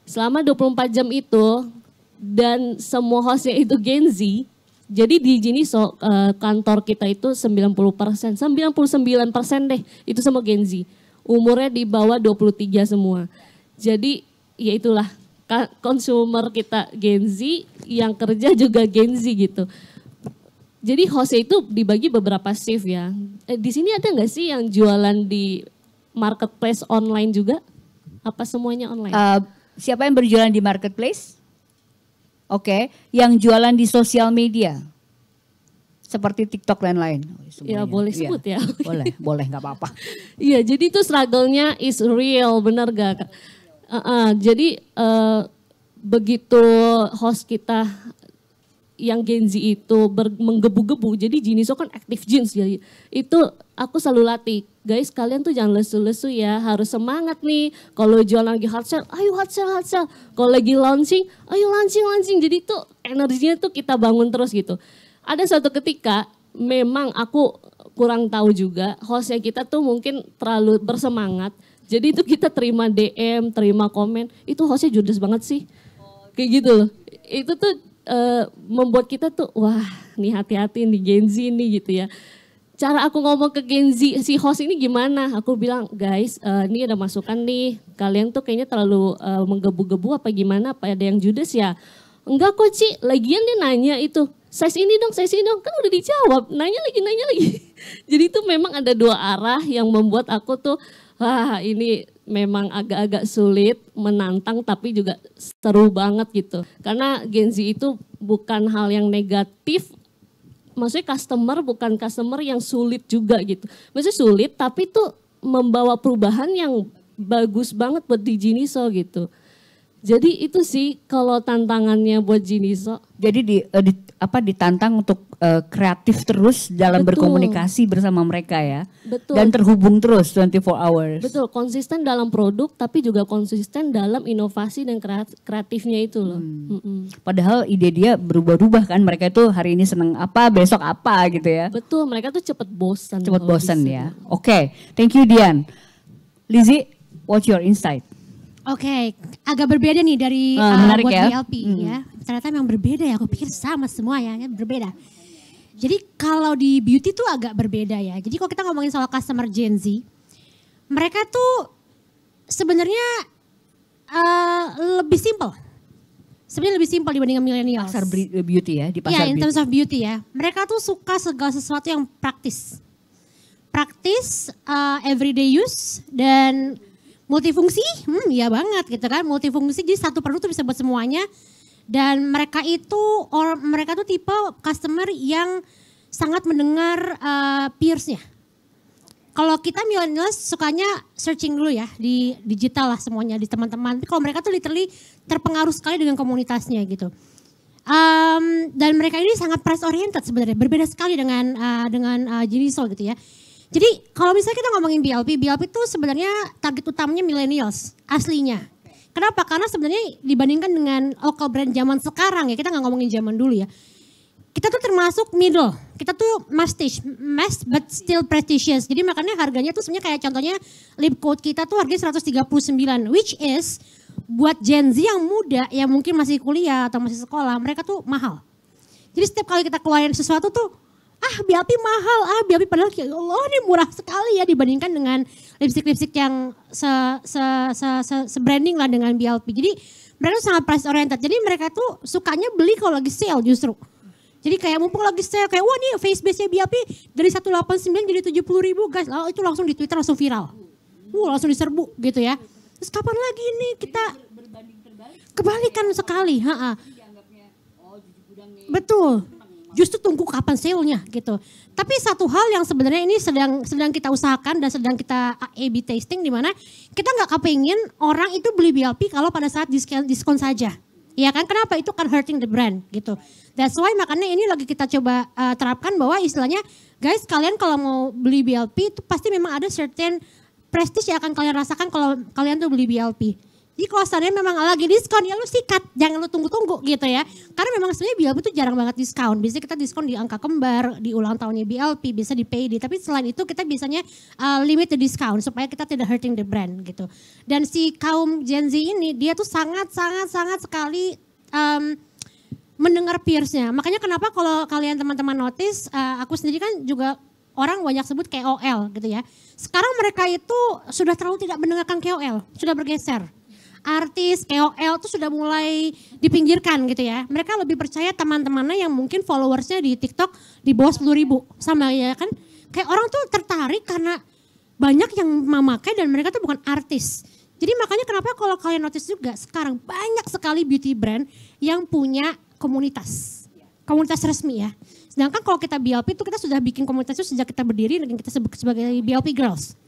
Selama 24 jam itu dan semua hostnya itu Gen Z, jadi di Jiniso kantor kita itu 99% deh itu semua Gen Z. Umurnya di bawah 23 semua. Jadi ya itulah consumer kita Gen Z, yang kerja juga Gen Z gitu. Jadi hostnya itu dibagi beberapa shift ya. Di sini ada nggak sih yang jualan di marketplace online juga? Apa semuanya online? Siapa yang berjualan di marketplace? Oke, yang jualan di sosial media seperti TikTok dan lain. Ya boleh sebut ya. Boleh nggak apa-apa. Iya, jadi itu struggle-nya is real, benar gak? Jadi begitu host kita yang Gen Z itu menggebu-gebu, jadi Jiniso kan active jeans, jadi itu aku selalu latih, guys kalian tuh jangan lesu-lesu ya, harus semangat nih, kalau jualan lagi hard sell, ayo hard sell, kalau lagi launching, ayo launching, jadi tuh energinya tuh kita bangun terus gitu. Ada suatu ketika memang aku kurang tahu juga, hostnya kita tuh mungkin terlalu bersemangat. Jadi itu kita terima DM, terima komen, itu hostnya judes banget sih. Kayak gitu loh. Itu tuh membuat kita tuh, wah nih hati-hati nih Gen Z nih gitu ya. Cara aku ngomong ke Gen Z, si host ini gimana? Aku bilang, guys ini ada masukan nih, kalian tuh kayaknya terlalu menggebu-gebu apa gimana, apa ada yang judes ya? Enggak kok Ci, lagian dia nanya itu, size ini dong, kan udah dijawab, nanya lagi. Jadi itu memang ada dua arah yang membuat aku tuh, wah ini memang agak-agak sulit, menantang tapi juga seru banget gitu. Karena Gen Z itu bukan hal yang negatif, maksudnya bukan customer yang sulit juga gitu. Maksudnya sulit tapi tuh membawa perubahan yang bagus banget buat di Jiniso gitu. Jadi itu sih kalau tantangannya buat Jiniso. Jadi ditantang untuk kreatif terus dalam berkomunikasi bersama mereka ya. Betul. Dan terhubung terus 24 hours. Betul, konsisten dalam produk tapi juga konsisten dalam inovasi dan kreatifnya itu loh. Padahal ide dia berubah-ubah kan, mereka itu hari ini seneng apa, besok apa gitu ya. Betul, mereka tuh cepet bosan. Cepet bosan ya. Oke, thank you Dian. Lizzie, what's your insight? Oke, agak berbeda nih dari menarik buat ya. BLP ya. Ternyata memang berbeda ya, aku pikir sama semua ya, berbeda. Jadi kalau di beauty tuh agak berbeda ya. Jadi kalau kita ngomongin soal customer Gen Z, mereka tuh sebenarnya lebih simple. Sebenarnya lebih simpel dibandingkan millennials. Pasar beauty ya, di pasar in beauty. terms of beauty ya. Mereka tuh suka segala sesuatu yang praktis. Praktis, everyday use, dan multifungsi, ya banget gitu kan. Multifungsi, jadi satu produk tuh bisa buat semuanya. Dan mereka tuh tipe customer yang sangat mendengar peers-nya. Kalau kita millennials sukanya searching dulu ya, di digital lah semuanya, di teman-teman. Tapi kalau mereka tuh literally terpengaruh sekali dengan komunitasnya gitu. Dan mereka ini sangat price oriented sebenarnya, berbeda sekali dengan Jiniso gitu ya. Jadi kalau misalnya kita ngomongin BLP itu sebenarnya target utamanya millennials aslinya. Kenapa? Karena sebenarnya dibandingkan dengan local brand zaman sekarang ya, kita nggak ngomongin zaman dulu ya. Kita tuh termasuk middle, kita tuh mass but still prestigious. Jadi makanya harganya tuh sebenarnya kayak contohnya lip coat kita tuh harganya 139, which is buat Gen Z yang muda yang mungkin masih kuliah atau masih sekolah, mereka tuh mahal. Jadi setiap kali kita keluarin sesuatu tuh, BLP mahal, BLP padahal ya Allah ini murah sekali ya dibandingkan dengan lipstick yang se-branding lah dengan BLP. Jadi mereka tuh sangat price oriented, jadi mereka tuh sukanya beli kalau lagi sale justru. Jadi kayak mumpung lagi sale, kayak wah nih face base-nya BLP dari 189 jadi 70.000 guys, itu langsung di Twitter langsung viral. Langsung diserbu gitu ya. Terus kapan lagi nih kita kebalikan sekali, Betul. Justru tunggu kapan sale-nya gitu. Tapi satu hal yang sebenarnya ini sedang kita usahakan dan sedang kita A/B testing di mana kita nggak kepengin orang itu beli BLP kalau pada saat diskon saja. Ya kan, kenapa? Itu kan hurting the brand gitu. That's why makanya ini lagi kita coba terapkan bahwa istilahnya guys, kalian kalau mau beli BLP itu pasti memang ada certain prestige yang akan kalian rasakan kalau kalian tuh beli BLP. Jadi kalau seandainya memang lagi diskon ya lu sikat, jangan lu tunggu-tunggu gitu ya. Karena memang sebenarnya BLP itu jarang banget diskon. Biasanya kita diskon di angka kembar, di ulang tahunnya BLP, bisa di payday. Tapi selain itu kita biasanya limit the discount supaya kita tidak hurting the brand gitu. Dan si kaum Gen Z ini dia tuh sangat sekali mendengar peers-nya. Makanya kenapa kalau kalian teman-teman notice, aku sendiri kan juga orang banyak sebut KOL gitu ya. Sekarang mereka itu sudah terlalu tidak mendengarkan KOL, sudah bergeser. Artis, KOL tuh sudah mulai dipinggirkan gitu ya. Mereka lebih percaya teman-temannya yang mungkin followersnya di TikTok di bawah 10.000 sama ya kan. Kayak orang tuh tertarik karena banyak yang memakai dan mereka tuh bukan artis. Jadi makanya kenapa kalau kalian notice juga sekarang banyak sekali beauty brand yang punya komunitas. Komunitas resmi ya. Sedangkan kalau kita BLP itu kita sudah bikin komunitas itu sejak kita berdiri dan kita sebut sebagai BLP Girls.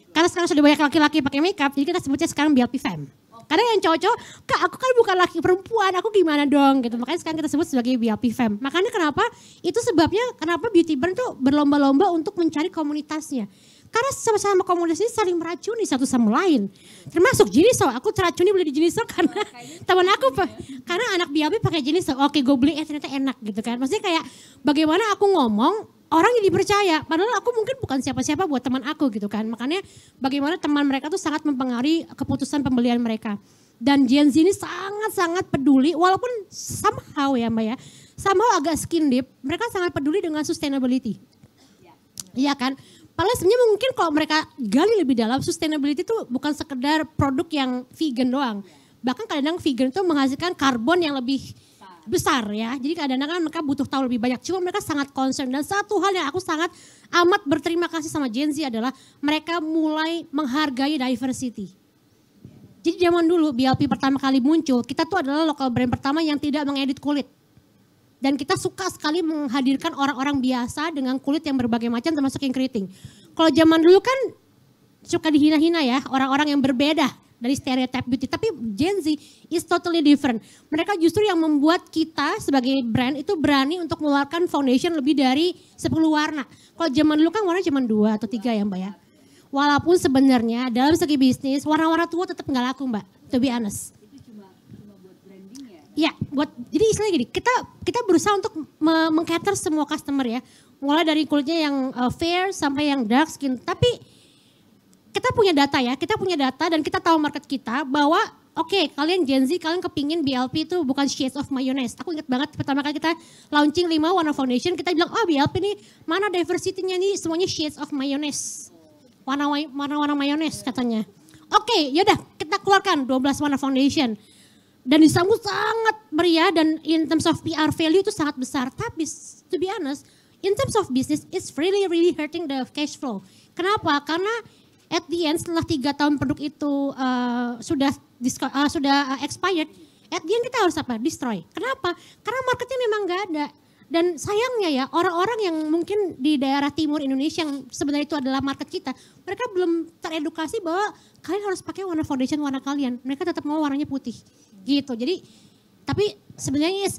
Karena sekarang sudah banyak laki-laki pakai makeup, jadi kita sebutnya sekarang BLP Femme. Karena yang cowok-cowok, Kak aku kan bukan laki perempuan, aku gimana dong gitu. Makanya sekarang kita sebut sebagai BLP Femme. Makanya kenapa, itu sebabnya kenapa beauty brand tuh berlomba-lomba untuk mencari komunitasnya. Karena sama-sama komunitas ini saling meracuni satu sama lain. Termasuk Jiniso, aku teracuni beli di Jiniso karena teman aku, karena anak BLP pakai Jiniso. Oke gue beli ternyata enak gitu kan. Maksudnya kayak bagaimana aku ngomong orang jadi percaya. Padahal aku mungkin bukan siapa-siapa buat teman aku gitu kan. Makanya bagaimana teman mereka tuh sangat mempengaruhi keputusan pembelian mereka. Dan Gen Z ini sangat-sangat peduli, walaupun somehow ya Mbak ya, somehow agak skin deep, mereka sangat peduli dengan sustainability. Iya kan? Padahal sebenarnya mungkin kalau mereka gali lebih dalam, sustainability itu bukan sekedar produk yang vegan doang. Bahkan kadang-kadang vegan itu menghasilkan karbon yang lebih besar ya. Jadi kadang-kadang mereka butuh tahu lebih banyak. Cuma mereka sangat concern. Dan satu hal yang aku sangat amat berterima kasih sama Gen Z adalah mereka mulai menghargai diversity. Jadi zaman dulu BLP pertama kali muncul, kita tuh adalah local brand pertama yang tidak mengedit kulit. Dan kita suka sekali menghadirkan orang-orang biasa dengan kulit yang berbagai macam termasuk yang keriting. Kalau zaman dulu kan suka dihina-hina ya, orang-orang yang berbeda dari stereotype beauty. Tapi Gen Z is totally different. Mereka justru yang membuat kita sebagai brand itu berani untuk mengeluarkan foundation lebih dari 10 warna. Kalau zaman dulu kan warna cuma 2 atau 3 ya Mbak ya. Walaupun sebenarnya dalam segi bisnis warna-warna tua tetap nggak laku Mbak, to be honest. Itu cuma buat branding ya? Ya, jadi istilahnya gini, kita berusaha untuk meng-cater semua customer ya. Mulai dari kulitnya yang fair sampai yang dark skin. Tapi kita punya data ya, dan kita tahu market kita bahwa oke, kalian Gen Z, kalian kepingin BLP itu bukan shades of mayonnaise. Aku ingat banget pertama kali kita launching 5 warna foundation, kita bilang, oh BLP nih mana diversity-nya nih semuanya shades of mayonnaise. Warna-warna mayonnaise katanya. Oke, yaudah kita keluarkan 12 warna foundation. Dan disambut sangat meriah dan in terms of PR value itu sangat besar. Tapi to be honest, in terms of business, it's really hurting the cash flow. Kenapa? Karena at the end setelah 3 tahun produk itu sudah expired, at the end kita harus apa? Destroy. Kenapa? Karena marketnya memang nggak ada. Dan sayangnya ya orang-orang yang mungkin di daerah timur Indonesia yang sebenarnya itu adalah market kita, mereka belum teredukasi bahwa kalian harus pakai warna foundation warna kalian. Mereka tetap mau warnanya putih gitu. Jadi tapi sebenarnya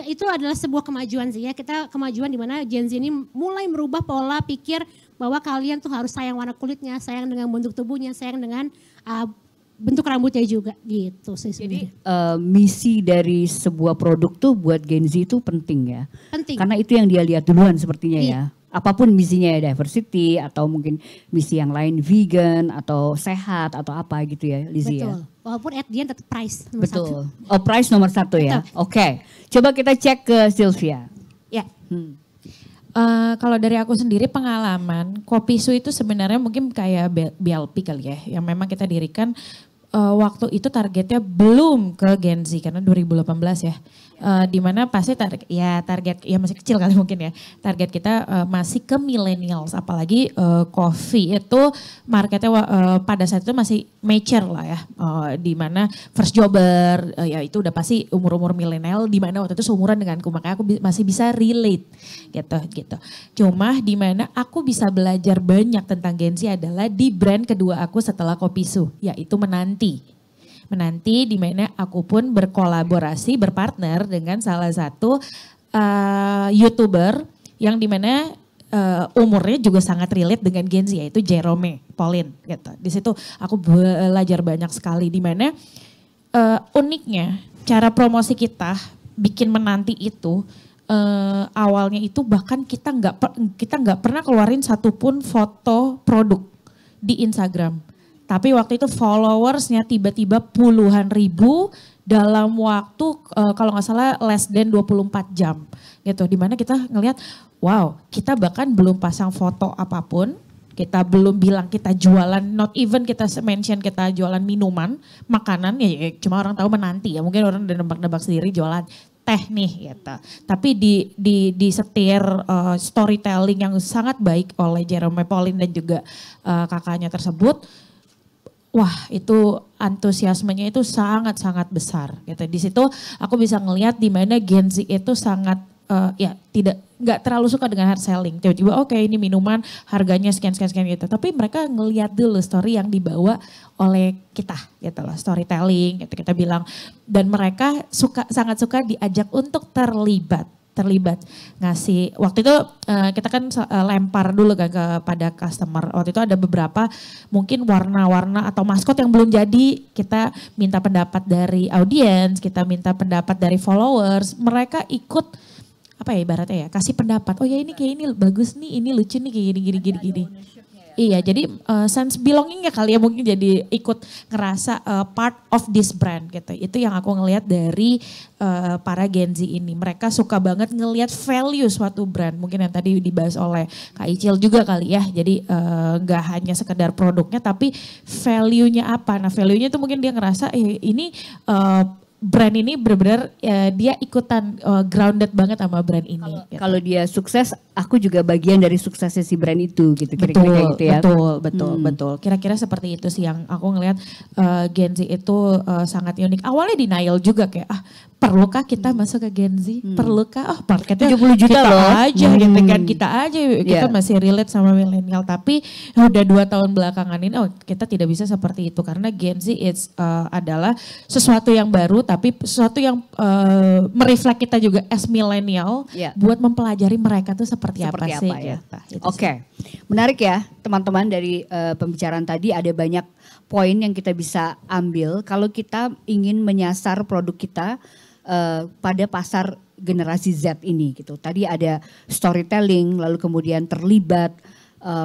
itu adalah sebuah kemajuan sih ya. Kita kemajuan di mana Gen Z ini mulai merubah pola pikir bahwa kalian tuh harus sayang warna kulitnya, sayang dengan bentuk tubuhnya, sayang dengan bentuk rambutnya juga gitu sih sebenarnya. Jadi misi dari sebuah produk tuh buat Gen Z itu penting ya. Penting. Karena itu yang dia lihat duluan sepertinya Iya. ya. Apapun misinya ya, diversity atau mungkin misi yang lain vegan atau sehat atau apa gitu ya Lizzie ya. Betul. Walaupun at the end tetap price nomor Betul. 1. Oh price nomor 1 ya. Oke. Coba kita cek ke Sylvia. Ya. Kalau dari aku sendiri pengalaman Kopi Su itu sebenarnya mungkin kayak BLP kali ya. Yang memang kita dirikan waktu itu targetnya belum ke Gen Z karena 2018 ya. Dimana pasti target ya masih kecil kali mungkin ya. Target kita masih ke millennials, apalagi coffee itu marketnya pada saat itu masih mature lah ya. Dimana first jobber ya itu udah pasti umur-umur milenial, dimana waktu itu seumuran denganku, makanya aku masih bisa relate gitu. Cuma dimana aku bisa belajar banyak tentang Gen Z adalah di brand kedua aku setelah Kopi Su, yaitu Menanti di mana aku pun berkolaborasi, berpartner dengan salah satu YouTuber yang dimana umurnya juga sangat relate dengan Gen Z, yaitu Jerome Pauline gitu. Di situ aku belajar banyak sekali, di mana uniknya cara promosi kita bikin Menanti itu awalnya itu bahkan kita nggak pernah keluarin satupun foto produk di Instagram. Tapi waktu itu followersnya tiba-tiba puluhan ribu dalam waktu kalau nggak salah less than 24 jam gitu. Dimana kita ngelihat wow, kita bahkan belum pasang foto apapun, kita belum bilang kita jualan, not even kita mention kita jualan minuman, makanan ya cuma orang tahu Menanti ya, mungkin orang udah nebak-nebak sendiri jualan teh nih gitu. Tapi di setir storytelling yang sangat baik oleh Jerome Pauline dan juga kakaknya tersebut. Wah, itu antusiasmenya itu sangat-sangat besar gitu. Di situ aku bisa ngelihat di mana Gen Z itu sangat nggak terlalu suka dengan hard selling. Tiba-tiba oke, ini minuman harganya sekian gitu. Tapi mereka ngelihat dulu story yang dibawa oleh kita gitu loh, storytelling gitu kita bilang. Dan mereka sangat suka diajak untuk terlibat ngasih. Waktu itu kita kan lempar dulu kan kepada customer. Waktu itu ada beberapa mungkin warna-warna atau maskot yang belum jadi, kita minta pendapat dari audiens, kita minta pendapat dari followers. Mereka ikut apa ya ibaratnya ya, kasih pendapat. Oh ya ini kayak ini bagus nih, ini lucu nih kayak gini. Iya, jadi sense belongingnya kali ya mungkin jadi ikut ngerasa part of this brand gitu. Itu yang aku ngelihat dari para Gen Z ini. Mereka suka banget ngelihat value suatu brand. Mungkin yang tadi dibahas oleh Kak Icil juga kali ya. Jadi nggak hanya sekedar produknya tapi value-nya apa. Nah value-nya itu mungkin dia ngerasa ini brand ini benar-benar dia ikutan grounded banget sama brand ini. Kalau dia sukses, aku juga bagian dari suksesnya si brand itu gitu. Kira-kira kayak gitu ya. Betul. Kira-kira seperti itu sih yang aku ngelihat Gen Z itu sangat unik. Awalnya denial juga kayak perlukah kita masuk ke Gen Z? Perlukah? Marketnya 70 juta kita loh. aja gitu kan. Kita masih relate sama milenial. Tapi udah 2 tahun belakangan ini kita tidak bisa seperti itu. Karena Gen Z adalah sesuatu yang baru tapi sesuatu yang mereflek kita juga as milenial buat mempelajari mereka tuh seperti apa sih. Ya. Oke, menarik ya teman-teman dari pembicaraan tadi ada banyak poin yang kita bisa ambil kalau kita ingin menyasar produk kita pada pasar generasi Z ini gitu. Tadi ada storytelling, lalu kemudian terlibat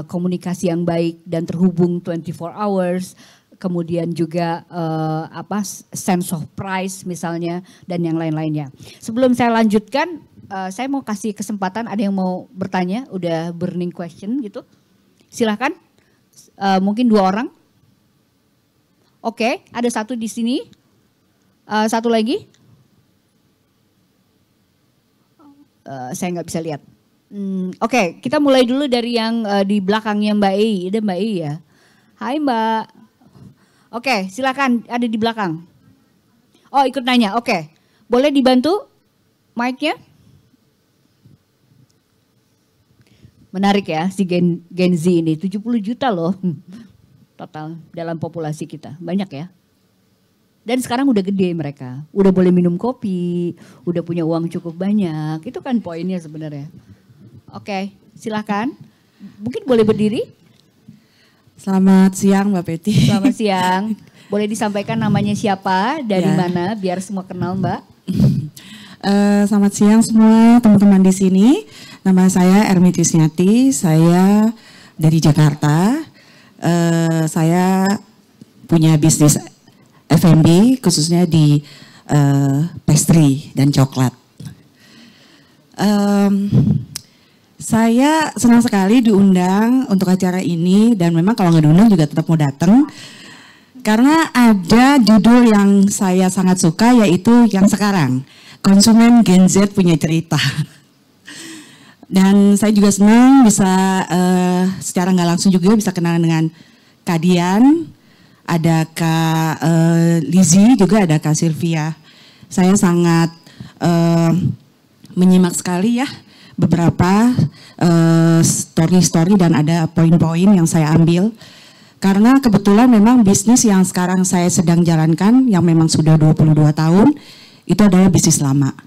komunikasi yang baik dan terhubung 24 hours, kemudian juga sense of price misalnya dan yang lain-lainnya. Sebelum saya lanjutkan, saya mau kasih kesempatan ada yang mau bertanya, udah burning question gitu. Silahkan, mungkin 2 orang. Oke, ada satu di sini, satu lagi. Saya nggak bisa lihat. Oke, kita mulai dulu dari yang di belakangnya Mbak Ei. Ada Mbak Ei ya? Hai Mbak. Oke, silakan ada di belakang. Oh ikut nanya, oke. Boleh dibantu mic-nya? Menarik ya si Gen Z ini, 70 juta loh total dalam populasi kita. Banyak ya. Dan sekarang udah gede mereka, udah boleh minum kopi, udah punya uang cukup banyak. Itu kan poinnya sebenarnya. Oke, silakan. Mungkin boleh berdiri. Selamat siang Mbak Peti. Selamat siang. Boleh disampaikan namanya siapa, dari mana, biar semua kenal Mbak. Selamat siang semua teman-teman di sini. Nama saya Ermi Tisnyati, saya dari Jakarta. Saya punya bisnis F&B khususnya di pastry dan coklat. Saya senang sekali diundang untuk acara ini dan memang kalau nggak diundang juga tetap mau datang. Karena ada judul yang saya sangat suka yaitu yang sekarang, konsumen Gen Z punya cerita. Dan saya juga senang bisa secara nggak langsung juga bisa kenalan dengan Kak Dian, ada Kak Lizzie, juga ada Kak Sylvia. Saya sangat menyimak sekali ya beberapa story-story dan ada poin-poin yang saya ambil. Karena kebetulan memang bisnis yang sekarang saya sedang jalankan yang memang sudah 22 tahun itu adalah bisnis lama.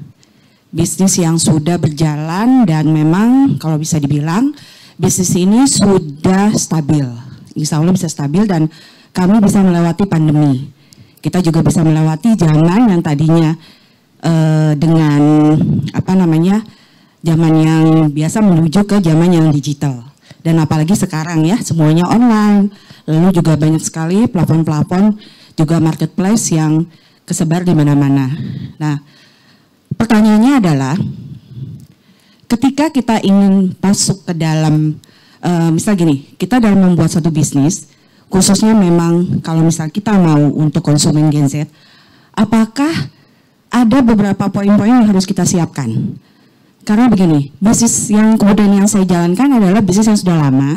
Bisnis yang sudah berjalan dan memang kalau bisa dibilang bisnis ini sudah stabil. Insya Allah bisa stabil dan kami bisa melewati pandemi. Kita juga bisa melewati zaman yang tadinya dengan zaman yang biasa menuju ke zaman yang digital. Dan apalagi sekarang ya semuanya online. Lalu juga banyak sekali plafon-plafon juga marketplace yang kesebar di mana-mana. Nah, pertanyaannya adalah ketika kita ingin masuk ke dalam misal gini, kita dalam membuat satu bisnis, khususnya memang kalau misal kita mau untuk konsumen Gen Z, apakah ada beberapa poin-poin yang harus kita siapkan? Karena begini, bisnis yang kemudian yang saya jalankan adalah bisnis yang sudah lama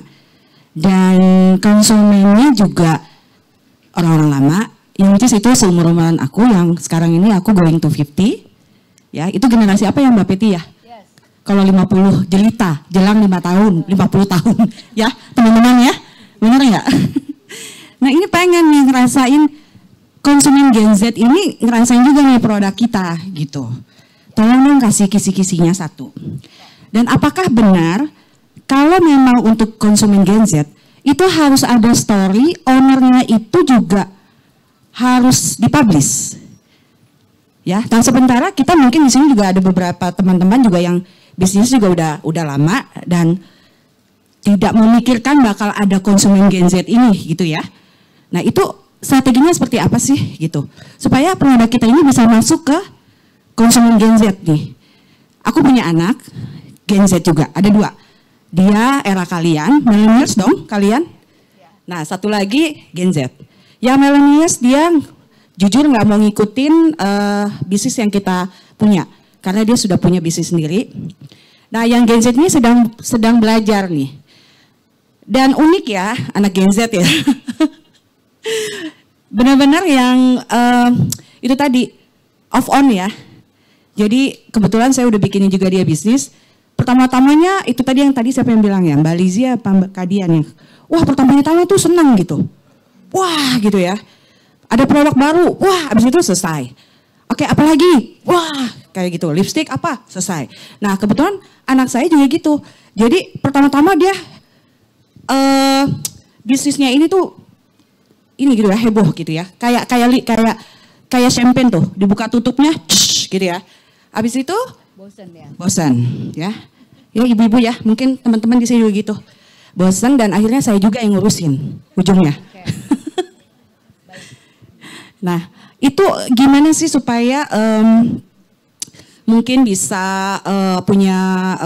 dan konsumennya juga orang-orang lama, yang itu seumur-umuran aku yang sekarang ini aku going to 50. Ya, itu generasi apa ya Mbak Peti ya? Yes. Kalau 50 jelita, jelang 5 tahun, 50 tahun. Ya, teman-teman ya. Benar nggak? Nah, ini pengen nih ngerasain konsumen Gen Z ini ngerasain juga nih produk kita gitu. Tolong dong kasih kisi-kisinya satu. Dan apakah benar kalau memang untuk konsumen Gen Z itu harus ada story, ownernya itu juga harus dipublish. Ya, dan sementara kita mungkin di sini juga ada beberapa teman-teman juga yang bisnis juga udah lama dan tidak memikirkan bakal ada konsumen Gen Z ini gitu ya. Nah itu strateginya seperti apa sih gitu supaya produk kita ini bisa masuk ke konsumen Gen Z nih. Aku punya anak Gen Z juga, ada 2. Dia era kalian, millennials dong kalian. Nah satu lagi Gen Z. Yang millennials dia jujur nggak mau ngikutin bisnis yang kita punya. Karena dia sudah punya bisnis sendiri. Nah yang Gen Z ini sedang belajar nih. Dan unik ya anak Gen Z ya. Benar-benar yang itu tadi off on ya. Jadi kebetulan saya udah bikinin juga dia bisnis. Pertama-tamanya itu tadi yang tadi siapa yang bilang ya, Mbak Lizzie apa Mbak Kadian yang, wah pertama-tama tuh senang gitu. Wah gitu ya, ada produk baru, wah abis itu selesai. Oke apalagi, wah kayak gitu, lipstick apa, selesai. Nah kebetulan anak saya juga gitu. Jadi pertama-tama dia bisnisnya ini tuh, ini gitu ya, heboh gitu ya. Kayak champagne tuh, dibuka tutupnya, gitu ya. Abis itu, bosan ya. Ya ibu-ibu ya, mungkin teman-teman di sini juga gitu. Bosan dan akhirnya saya juga yang ngurusin ujungnya. Okay. Nah, itu gimana sih supaya mungkin bisa punya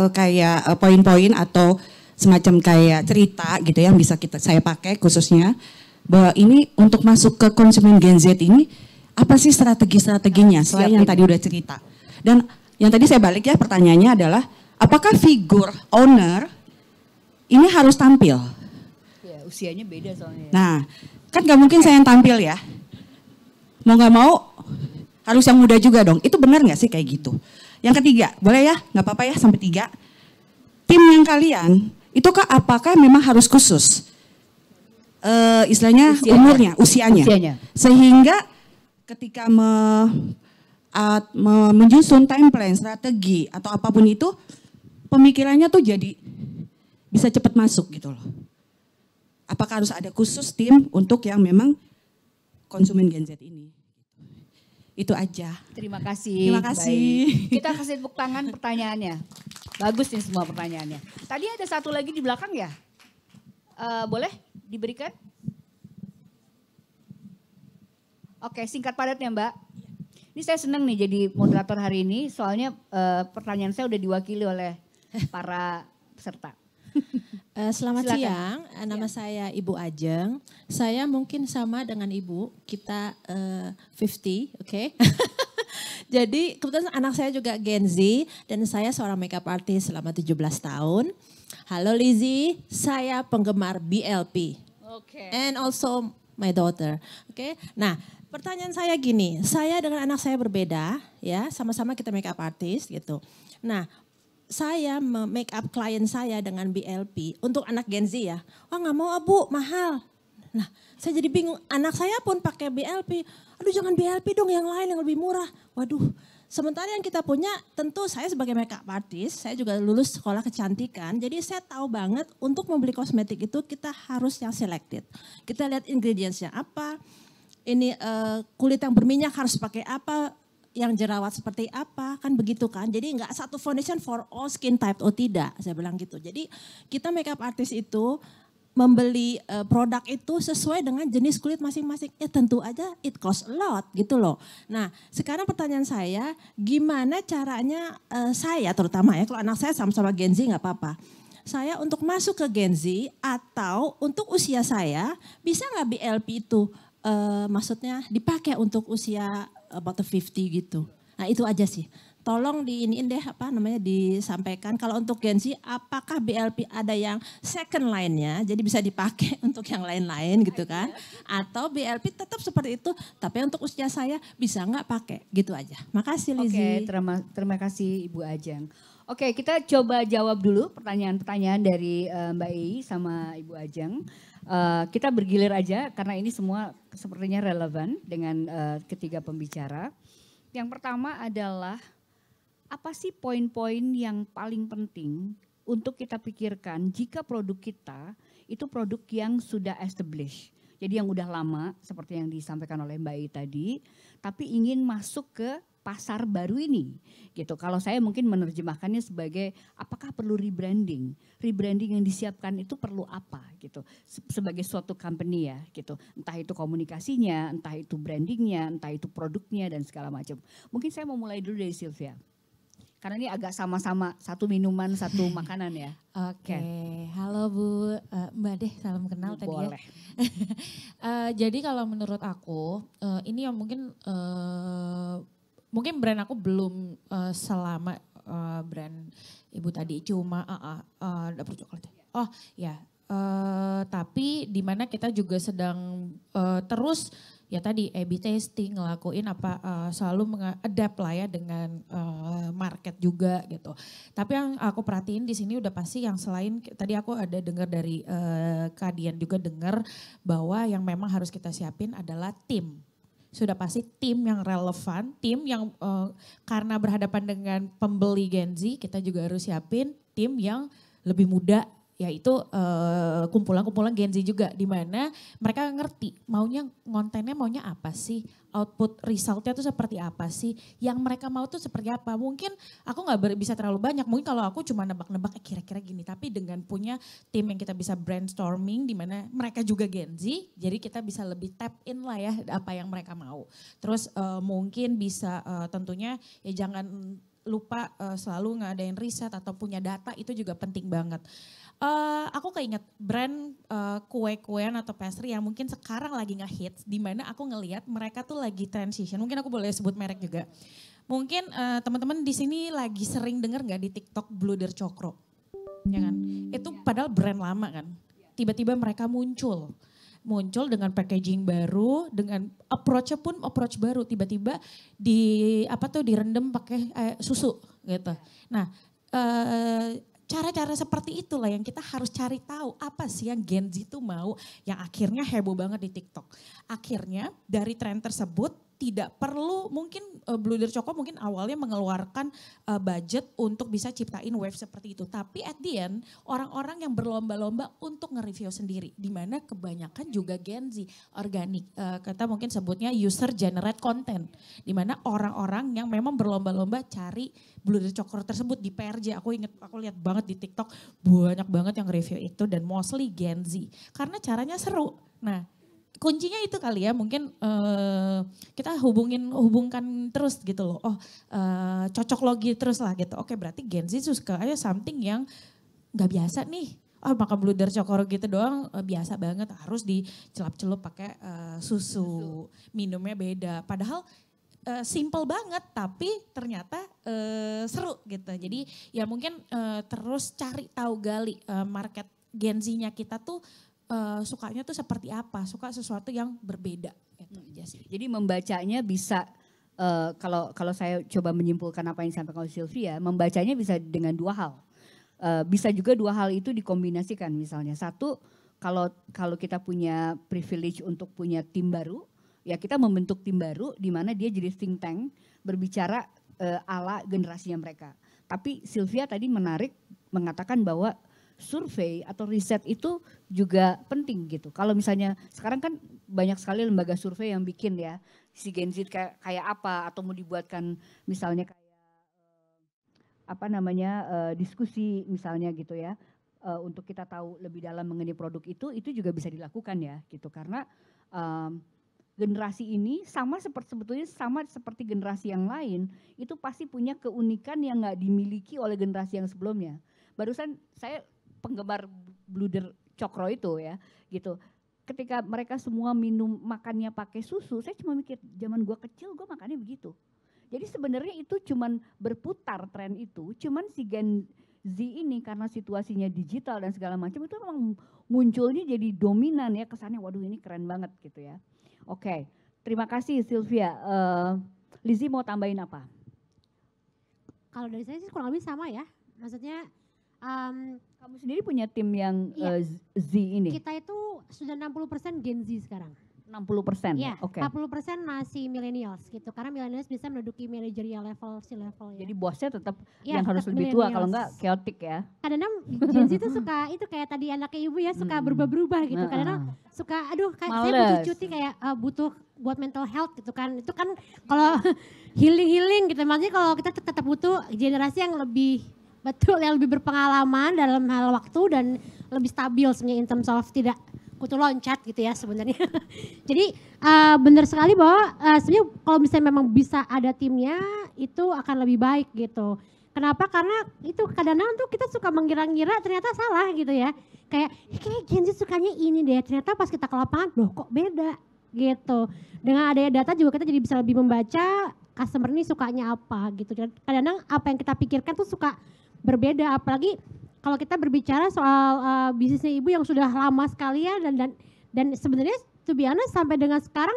kayak poin-poin atau semacam kayak cerita gitu yang bisa saya pakai khususnya bahwa ini untuk masuk ke konsumen Gen Z ini apa sih strategi-strateginya selain yang tadi udah cerita. Dan yang tadi saya balik ya pertanyaannya adalah apakah figur owner ini harus tampil? Ya, usianya beda soalnya. Nah, kan gak mungkin saya yang tampil ya. Mau gak mau harus yang muda juga dong. Itu benar gak sih kayak gitu? Yang ketiga, boleh ya? Gak apa-apa ya sampai 3. Tim yang kalian, itu apakah memang harus khusus? Istilahnya umurnya, usianya. Sehingga ketika menyusun time plan, strategi atau apapun itu, pemikirannya tuh jadi bisa cepat masuk gitu loh. Apakah harus ada khusus tim untuk yang memang konsumen Gen Z ini? Itu aja. Terima kasih. Terima kasih. Baik. Kita kasih tepuk tangan pertanyaannya. Bagus nih semua pertanyaannya. Tadi ada satu lagi di belakang ya? Boleh diberikan? Oke, singkat padat ya Mbak. Ini saya senang nih jadi moderator hari ini, soalnya pertanyaan saya udah diwakili oleh para peserta. Selamat Silakan. siang, nama saya Ibu Ajeng. Saya mungkin sama dengan Ibu, kita 50, oke? Jadi kebetulan anak saya juga Gen Z dan saya seorang makeup artist selama 17 tahun. Halo Lizzie, saya penggemar BLP. Oke. And also my daughter. Oke. Nah, pertanyaan saya gini, saya dengan anak saya berbeda ya, sama-sama kita makeup artist gitu. Nah, saya make up klien saya dengan BLP untuk anak Gen Z ya. Oh nggak mau Bu, mahal. Nah, saya jadi bingung, anak saya pun pakai BLP. Aduh jangan BLP dong, yang lain yang lebih murah. Waduh, sementara yang kita punya tentu saya sebagai makeup artist, saya juga lulus sekolah kecantikan. Jadi saya tahu banget untuk membeli kosmetik itu kita harus yang selected. Kita lihat ingredientsnya apa, ini kulit yang berminyak harus pakai apa, yang jerawat seperti apa, kan begitu kan. Jadi nggak satu foundation for all skin type, oh tidak, saya bilang gitu. Jadi kita makeup artist itu membeli produk itu sesuai dengan jenis kulit masing-masing. Ya tentu aja it cost a lot gitu loh. Nah sekarang pertanyaan saya, gimana caranya saya terutama ya, kalau anak saya sama-sama Gen Z nggak apa-apa. Saya untuk masuk ke Gen Z atau untuk usia saya, bisa nggak BLP itu maksudnya dipakai untuk usia about 50 gitu. Nah itu aja sih. Tolong diiniin deh disampaikan kalau untuk Gen Z apakah BLP ada yang second line-nya jadi bisa dipakai untuk yang lain-lain gitu kan. Atau BLP tetap seperti itu tapi untuk usia saya bisa nggak pakai gitu aja. Makasih Lizzie. Oke, terima kasih Ibu Ajeng. Oke, kita coba jawab dulu pertanyaan-pertanyaan dari Mbak Ei sama Ibu Ajeng. Kita bergilir aja karena ini semua sepertinya relevan dengan ketiga pembicara. Yang pertama adalah apa sih poin-poin yang paling penting untuk kita pikirkan jika produk kita itu produk yang sudah established. Jadi yang udah lama seperti yang disampaikan oleh Mbak Ei tadi, tapi ingin masuk ke pasar baru ini gitu. Kalau saya mungkin menerjemahkannya sebagai apakah perlu rebranding? Rebranding yang disiapkan itu perlu apa gitu. Sebagai suatu company ya gitu. Entah itu komunikasinya, entah itu brandingnya, entah itu produknya dan segala macam. Mungkin saya mau mulai dulu dari Sylvia. Karena ini agak sama-sama satu minuman, satu makanan ya. Oke, halo Bu, Mbak Deh, salam kenal tadi Boleh. ya. Jadi kalau menurut aku, ini yang mungkin brand aku belum selama brand Ibu tadi, cuma dapur coklat. Oh ya, tapi di mana kita juga sedang terus ya tadi A/B testing, ngelakuin selalu mengadapt lah ya dengan market juga gitu. Tapi yang aku perhatiin di sini udah pasti yang selain tadi aku ada dengar dari Kak Dian juga dengar bahwa yang memang harus kita siapin adalah tim. Sudah pasti tim yang relevan, tim yang karena berhadapan dengan pembeli Gen Z, kita juga harus siapin tim yang lebih muda, yaitu kumpulan-kumpulan Gen Z juga, di mana mereka ngerti kontennya maunya apa sih, output resultnya tuh seperti apa sih, yang mereka mau tuh seperti apa. Mungkin aku nggak bisa terlalu banyak, mungkin kalau aku cuma nebak-nebak kira-kira gini, tapi dengan punya tim yang kita bisa brainstorming, di mana mereka juga Gen Z, jadi kita bisa lebih tap in lah ya apa yang mereka mau. Terus mungkin bisa tentunya ya jangan lupa selalu ngadain riset atau punya data, itu juga penting banget. Aku keinget brand kue-kuean atau pastry yang mungkin sekarang lagi nge-hits, di mana aku ngelihat mereka tuh lagi transition. Mungkin aku boleh sebut merek juga. Mungkin teman-teman di sini lagi sering dengar nggak di TikTok Bluder Cokro, ya kan? Itu padahal brand lama kan. Tiba-tiba mereka muncul dengan packaging baru, dengan approach-nya pun approach baru. Tiba-tiba direndam pakai susu gitu. Nah, cara-cara seperti itulah yang kita harus cari tahu apa sih yang Gen Z itu mau, yang akhirnya heboh banget di TikTok. Akhirnya dari tren tersebut tidak perlu, mungkin Bluder Choco mungkin awalnya mengeluarkan budget untuk bisa ciptain wave seperti itu. Tapi at the end orang-orang yang berlomba-lomba untuk nge-review sendiri. Dimana kebanyakan juga Gen Z, organik. Kita mungkin sebutnya user generate content. Dimana orang-orang yang memang berlomba-lomba cari Bluder Choco tersebut di PRJ. Aku lihat banget di TikTok banyak banget yang review itu dan mostly Gen Z. Karena caranya seru. Nah, kuncinya itu kali ya, mungkin kita hubungkan terus gitu loh. Cocok logi terus lah gitu. Oke, berarti Gen Z suka aja something yang nggak biasa nih. Makan Bluder Choco gitu doang biasa banget, harus dicelup-celup pakai susu. Minumnya beda. Padahal simple banget tapi ternyata seru gitu. Jadi ya mungkin terus cari tahu gali market Gen Z-nya kita tuh sukanya tuh seperti apa, suka sesuatu yang berbeda gitu aja sih. Jadi membacanya bisa kalau saya coba menyimpulkan apa yang disampaikan oleh Sylvia, membacanya bisa dengan dua hal. Bisa juga dua hal itu dikombinasikan, misalnya satu, kalau kita punya privilege untuk punya tim baru, ya kita membentuk tim baru di mana dia jadi think tank berbicara ala generasinya mereka. Tapi Sylvia tadi menarik mengatakan bahwa survei atau riset itu juga penting gitu. Kalau misalnya sekarang kan banyak sekali lembaga survei yang bikin ya si Gen Z kayak apa, atau mau dibuatkan misalnya kayak diskusi misalnya gitu ya, untuk kita tahu lebih dalam mengenai produk itu juga bisa dilakukan ya gitu. Karena generasi ini sebetulnya sama seperti generasi yang lain, itu pasti punya keunikan yang nggak dimiliki oleh generasi yang sebelumnya. Barusan saya penggemar Bluder Cokro itu ya gitu. Ketika mereka semua makannya pakai susu, saya cuma mikir zaman gua kecil gua makannya begitu. Jadi sebenarnya itu cuman berputar tren itu, cuman si Gen Z ini karena situasinya digital dan segala macam itu memang munculnya jadi dominan ya, kesannya waduh ini keren banget gitu ya. Oke, terima kasih Sylvia. Lizzie mau tambahin apa? Kalau dari saya sih kurang lebih sama ya, maksudnya kamu sendiri punya tim yang iya, Z ini? Kita itu sudah 60% Gen Z sekarang. 60%. Iya, Oke. 40% masih millennials gitu. Karena millennials bisa menduduki managerial level, C-level ya. Jadi bosnya tetap Iya, yang harus tetap lebih tua, kalau millennials. enggak chaotic ya. Kadang-kadang Gen Z itu suka itu kayak tadi anaknya ibu ya suka berubah-berubah gitu. Kadang-kadang suka aduh kayak saya butuh Males. cuti kayak butuh buat mental health gitu kan. Itu kan kalau healing gitu. Maksudnya kalau kita tetap butuh generasi yang lebih betul yang lebih berpengalaman dalam hal waktu dan lebih stabil sebenarnya in terms of tidak kutu loncat gitu ya sebenarnya. Jadi benar sekali bahwa sebenarnya kalau misalnya memang bisa ada timnya itu akan lebih baik gitu. Kenapa? Karena itu kadang-kadang tuh kita suka mengira-ngira ternyata salah gitu ya. Kayak Gen Z sukanya ini deh, ternyata pas kita ke lapangan loh kok beda gitu. Dengan adanya data juga kita jadi bisa lebih membaca customer ini sukanya apa gitu. Kadang-kadang apa yang kita pikirkan tuh suka berbeda, apalagi kalau kita berbicara soal bisnisnya ibu yang sudah lama sekali ya dan sebenarnya to be honest sampai dengan sekarang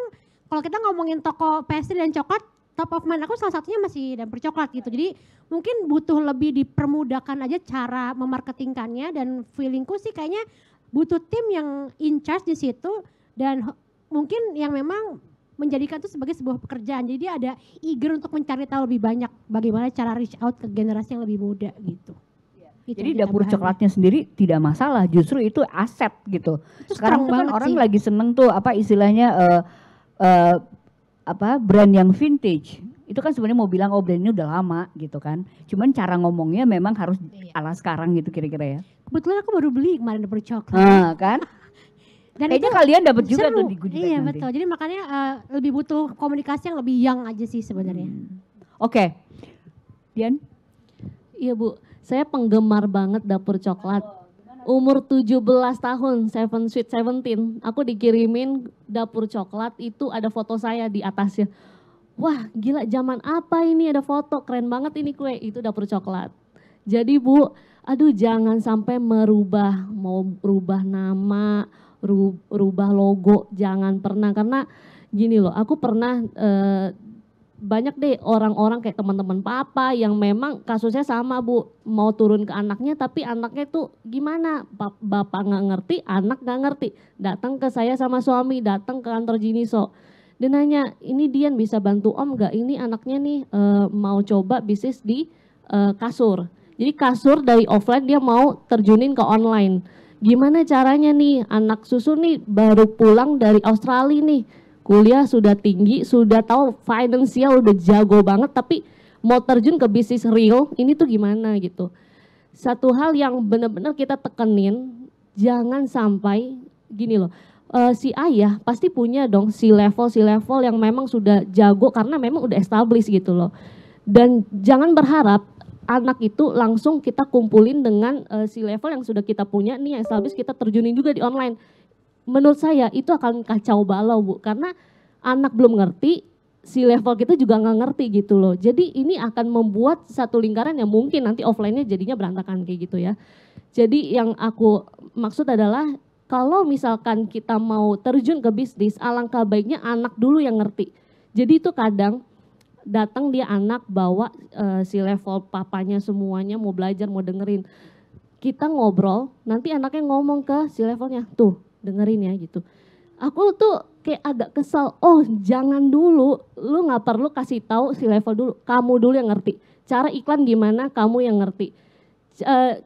kalau kita ngomongin toko pastry dan coklat top of mind aku salah satunya masih Dapur Coklat gitu. Jadi mungkin butuh lebih dipermudahkan aja cara memarketingkannya dan feelingku sih kayaknya butuh tim yang in charge di situ dan mungkin yang memang menjadikan itu sebagai sebuah pekerjaan. Jadi dia ada eager untuk mencari tahu lebih banyak bagaimana cara reach out ke generasi yang lebih muda gitu. Itu Jadi yang dapur tambahannya. coklatnya sendiri tidak masalah, justru itu aset gitu. Itu Sekarang strong tuh kan banget orang sih. lagi seneng tuh apa istilahnya brand yang vintage. Itu kan sebenarnya mau bilang oh brand ini udah lama gitu kan. Cuman cara ngomongnya memang harus ala sekarang gitu kira-kira ya. Kebetulan aku baru beli kemarin Dapur Coklat. Kan? Dan Kayaknya itu kalian dapat juga seru. tuh di goodie bag Iya nanti. betul. Jadi makanya lebih butuh komunikasi yang lebih young aja sih sebenarnya. Oke. Dian? Iya Bu, saya penggemar banget Dapur Coklat. Umur 17 tahun, 17, aku dikirimin Dapur Coklat itu ada foto saya di atasnya. Wah gila zaman apa ini ada foto, keren banget ini kue, itu Dapur Coklat. Jadi Bu, aduh jangan sampai mau rubah nama, rubah logo, jangan pernah. Karena gini loh, aku pernah banyak deh orang-orang kayak teman-teman papa yang memang kasusnya sama Bu, mau turun ke anaknya tapi anaknya tuh gimana, bapak nggak ngerti, anak nggak ngerti, datang ke saya sama suami, datang ke kantor Jiniso, dia nanya ini Dian bisa bantu om nggak, ini anaknya nih mau coba bisnis di kasur, jadi kasur dari offline dia mau terjunin ke online, gimana caranya nih, anak susu nih baru pulang dari Australia nih, kuliah sudah tinggi, sudah tahu finansial, udah jago banget, tapi mau terjun ke bisnis real, ini tuh gimana gitu. Satu hal yang benar-benar kita tekenin, jangan sampai gini loh, si ayah pasti punya dong si level yang memang sudah jago karena memang udah established gitu loh. Dan jangan berharap anak itu langsung kita kumpulin dengan si level yang sudah kita punya nih yang established, kita terjunin juga di online. Menurut saya itu akan kacau balau Bu, karena anak belum ngerti, si level kita juga nggak ngerti gitu loh. Jadi ini akan membuat satu lingkaran yang mungkin nanti offline-nya jadinya berantakan kayak gitu ya. Jadi yang aku maksud adalah kalau misalkan kita mau terjun ke bisnis, alangkah baiknya anak dulu yang ngerti. Jadi itu kadang datang dia anak bawa si level papanya semuanya mau belajar, mau dengerin. Kita ngobrol, nanti anaknya ngomong ke si levelnya, tuh dengerin ya gitu. Aku tuh kayak agak kesal, oh jangan dulu, lu gak perlu kasih tahu si level dulu, kamu dulu yang ngerti. Cara iklan gimana, kamu yang ngerti.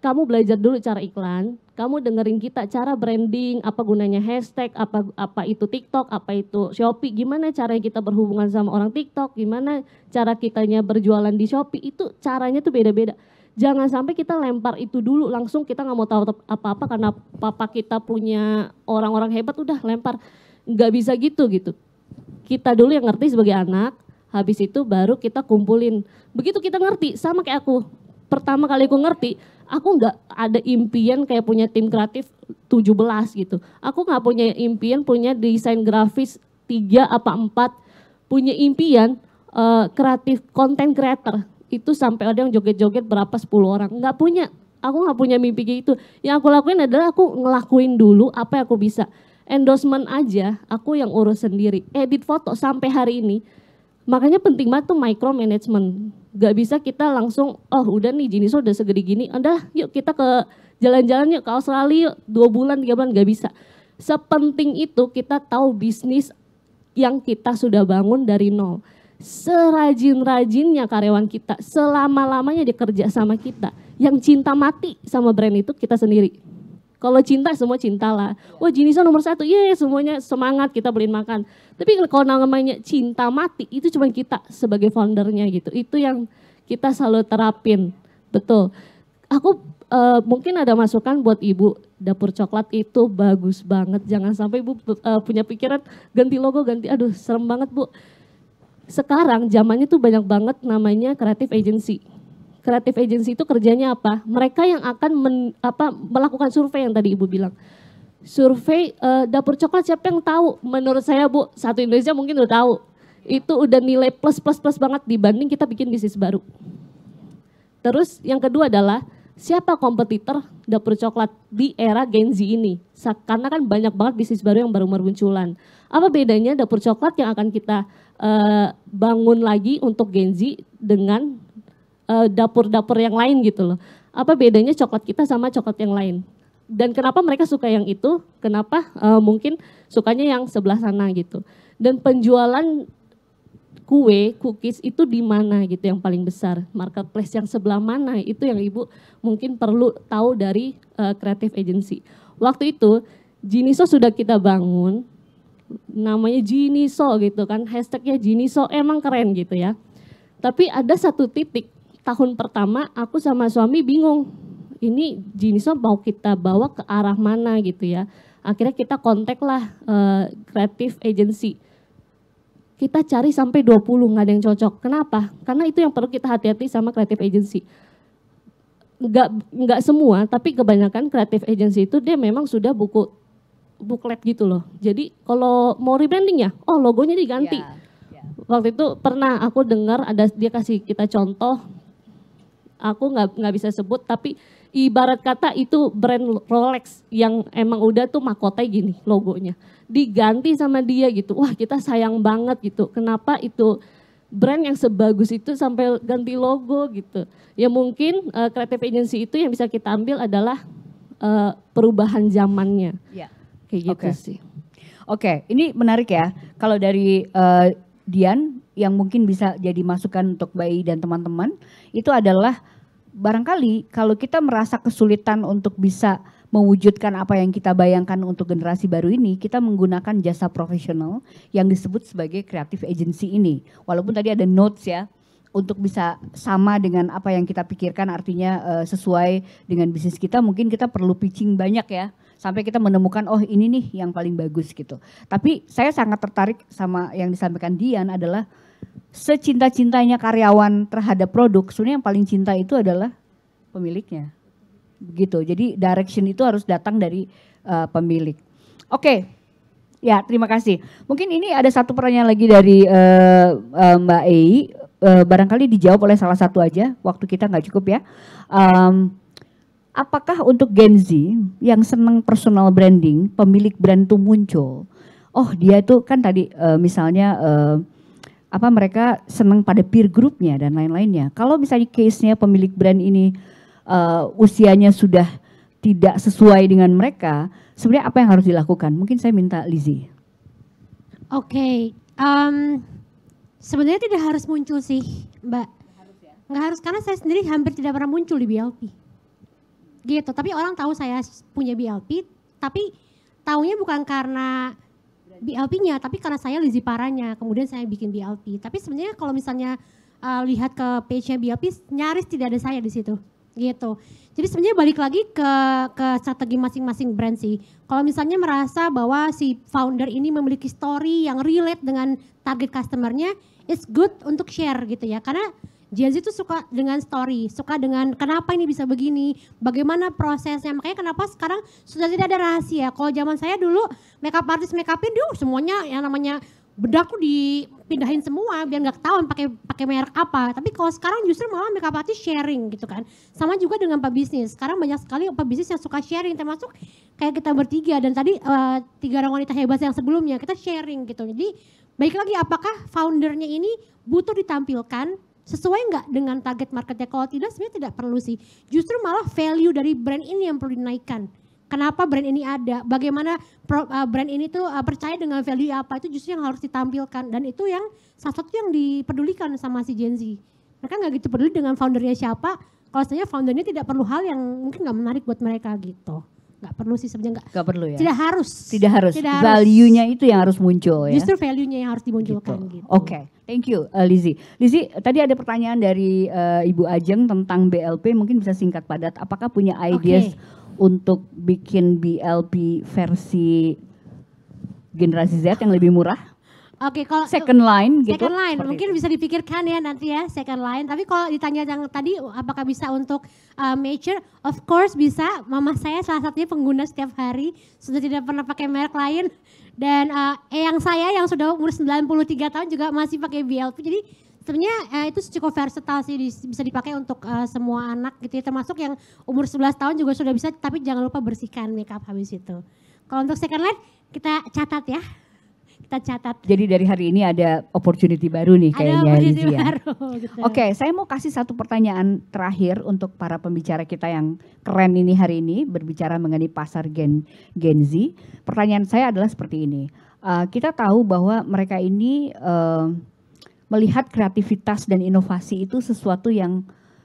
Kamu belajar dulu cara iklan, kamu dengerin kita cara branding, apa gunanya hashtag, apa itu TikTok, apa itu Shopee, gimana caranya kita berhubungan sama orang TikTok, gimana cara kitanya berjualan di Shopee, itu caranya tuh beda-beda. Jangan sampai kita lempar itu dulu langsung kita nggak mau tahu apa-apa karena papa kita punya orang-orang hebat udah lempar. Nggak bisa gitu. Kita dulu yang ngerti sebagai anak, habis itu baru kita kumpulin. Begitu kita ngerti, sama kayak aku. Pertama kali aku ngerti, aku nggak ada impian kayak punya tim kreatif 17 gitu. Aku nggak punya impian punya desain grafis 3 apa 4. Punya impian kreatif konten creator. Itu sampai ada yang joget-joget berapa 10 orang. Nggak punya, aku nggak punya mimpi kayak gitu. Yang aku lakuin adalah aku ngelakuin dulu apa yang aku bisa. Endorsement aja, aku yang urus sendiri. Edit foto sampai hari ini. Makanya penting banget tuh micromanagement. Gak bisa kita langsung, oh udah nih Jiniso udah segede gini. Udah yuk kita ke jalan-jalan yuk ke Australia yuk 2 bulan 3 bulan, gak bisa. Sepenting itu kita tahu bisnis yang kita sudah bangun dari nol. Serajin-rajinnya karyawan kita, selama-lamanya dia kerja sama kita. Yang cinta mati sama brand itu kita sendiri. Kalau cinta semua cinta lah. Wah Jiniso nomor 1, semuanya semangat kita beliin makan. Tapi kalau namanya cinta mati itu cuma kita sebagai foundernya gitu. Itu yang kita selalu terapin. Betul. Aku mungkin ada masukan buat ibu, dapur coklat itu bagus banget. Jangan sampai ibu punya pikiran ganti logo, aduh serem banget bu. Sekarang zamannya tuh banyak banget namanya creative agency. Creative agency itu kerjanya apa? Mereka yang akan melakukan survei yang tadi Ibu bilang. Survei dapur coklat siapa yang tahu? Menurut saya Bu, satu Indonesia mungkin udah tahu. Itu udah nilai plus banget dibanding kita bikin bisnis baru. Terus yang kedua adalah siapa kompetitor dapur coklat di era Gen Z ini? Karena kan banyak banget bisnis baru yang baru bermunculan. Apa bedanya dapur coklat yang akan kita bangun lagi untuk Gen Z dengan dapur-dapur yang lain gitu loh. Apa bedanya coklat kita sama coklat yang lain? Dan kenapa mereka suka yang itu? Kenapa mungkin sukanya yang sebelah sana gitu. Dan penjualan kue, cookies itu di mana gitu yang paling besar? Marketplace yang sebelah mana? Itu yang Ibu mungkin perlu tahu dari creative agency. Waktu itu Jiniso sudah kita bangun, namanya Jiniso gitu kan, hashtagnya Jiniso emang keren gitu ya. Tapi ada satu titik, tahun pertama aku sama suami bingung, ini Jiniso mau kita bawa ke arah mana gitu ya. Akhirnya kita kontak lah creative agency. Kita cari sampai 20, nggak ada yang cocok. Kenapa? Karena itu yang perlu kita hati-hati sama creative agency. Nggak semua, tapi kebanyakan creative agency itu dia memang sudah booklet gitu loh. Jadi kalau mau rebranding ya, logonya diganti. Waktu itu pernah aku dengar ada dia kasih kita contoh, aku nggak bisa sebut, tapi ibarat kata itu brand Rolex yang emang udah tuh mahkota gini logonya. Diganti sama dia gitu, wah kita sayang banget gitu. Kenapa itu brand yang sebagus itu sampai ganti logo gitu. Ya mungkin creative agency itu yang bisa kita ambil adalah perubahan zamannya. Kayak gitu sih. Oke, ini menarik ya. Kalau dari Dian yang mungkin bisa jadi masukan untuk Bayi dan teman-teman itu adalah barangkali kalau kita merasa kesulitan untuk bisa mewujudkan apa yang kita bayangkan untuk generasi baru ini, kita menggunakan jasa profesional yang disebut sebagai creative agency ini. Walaupun tadi ada notes ya, untuk bisa sama dengan apa yang kita pikirkan, artinya sesuai dengan bisnis kita, mungkin kita perlu pitching banyak ya, sampai kita menemukan oh ini nih yang paling bagus gitu. Tapi saya sangat tertarik sama yang disampaikan Dian adalah secinta-cintanya karyawan terhadap produk, sebenarnya yang paling cinta itu adalah pemiliknya. Begitu, jadi direction itu harus datang dari pemilik. Oke, ya terima kasih. Mungkin ini ada satu pertanyaan lagi dari Mbak Ei, barangkali dijawab oleh salah satu aja, waktu kita nggak cukup ya. Apakah untuk Gen Z yang senang personal branding, pemilik brand itu muncul? Oh dia itu kan tadi misalnya mereka senang pada peer groupnya dan lain-lainnya. Kalau misalnya case-nya pemilik brand ini usianya sudah tidak sesuai dengan mereka, sebenarnya apa yang harus dilakukan? Mungkin saya minta Lizzie. Oke, sebenarnya tidak harus muncul sih Mbak. Nggak harus, karena saya sendiri hampir tidak pernah muncul di BLP. Gitu, tapi orang tahu saya punya BLP, tapi taunya bukan karena BLP-nya, tapi karena saya Lizzie Paranya, kemudian saya bikin BLP. Tapi sebenarnya kalau misalnya lihat ke page-nya BLP, nyaris tidak ada saya di situ. Gitu. Jadi sebenarnya balik lagi ke strategi masing-masing brand sih. Kalau misalnya merasa bahwa si founder ini memiliki story yang relate dengan target customer-nya, it's good untuk share gitu ya. Karena Gen Z itu suka dengan story, suka dengan kenapa ini bisa begini, bagaimana prosesnya. Makanya kenapa sekarang sudah tidak ada rahasia. Kalau zaman saya dulu makeup artist makeupin semuanya yang namanya bedak tuh dipindahin semua biar nggak ketahuan pakai merek apa. Tapi kalau sekarang justru malah makeup artist sharing gitu kan. Sama juga dengan pebisnis. Sekarang banyak sekali pebisnis yang suka sharing, termasuk kayak kita bertiga dan tadi 3 orang wanita hebat yang sebelumnya kita sharing gitu. Jadi baik lagi, apakah foundernya ini butuh ditampilkan sesuai nggak dengan target marketnya? Kalau tidak sebenarnya tidak perlu sih. Justru malah value dari brand ini yang perlu dinaikkan. kenapa brand ini ada, bagaimana brand ini tuh percaya dengan value apa, itu justru yang harus ditampilkan. Dan itu yang salah satu yang dipedulikan sama si Gen Z. Mereka nggak gitu peduli dengan foundernya siapa, kalau sebenarnya foundernya tidak perlu hal yang mungkin nggak menarik buat mereka gitu. Nggak perlu sih sebenarnya, Nggak perlu ya? Tidak harus. Tidak harus. Value-nya itu yang harus muncul ya? Justru value-nya yang harus dimunculkan gitu. Oke, thank you Lizzie. Lizzie, tadi ada pertanyaan dari Ibu Ajeng tentang BLP, mungkin bisa singkat padat. Apakah punya ideas untuk bikin BLP versi generasi Z yang lebih murah? Oke, kalau second line gitu. Second line, mungkin bisa dipikirkan ya nanti ya second line. Tapi kalau ditanya yang tadi apakah bisa untuk mature, of course bisa. Mama saya salah satunya pengguna setiap hari, sudah tidak pernah pakai merek lain. Dan yang saya yang sudah umur 93 tahun juga masih pakai BLP. Jadi sebenarnya itu cukup versatile sih, bisa dipakai untuk semua anak gitu ya. Termasuk yang umur 11 tahun juga sudah bisa, tapi jangan lupa bersihkan makeup habis itu. Kalau untuk second line kita catat ya. Kita catat. Jadi dari hari ini ada opportunity baru nih kayaknya Lizzie ya. Gitu. Oke, saya mau kasih satu pertanyaan terakhir untuk para pembicara kita yang keren ini hari ini berbicara mengenai pasar Gen Z. Pertanyaan saya adalah seperti ini. Kita tahu bahwa mereka ini melihat kreativitas dan inovasi itu sesuatu yang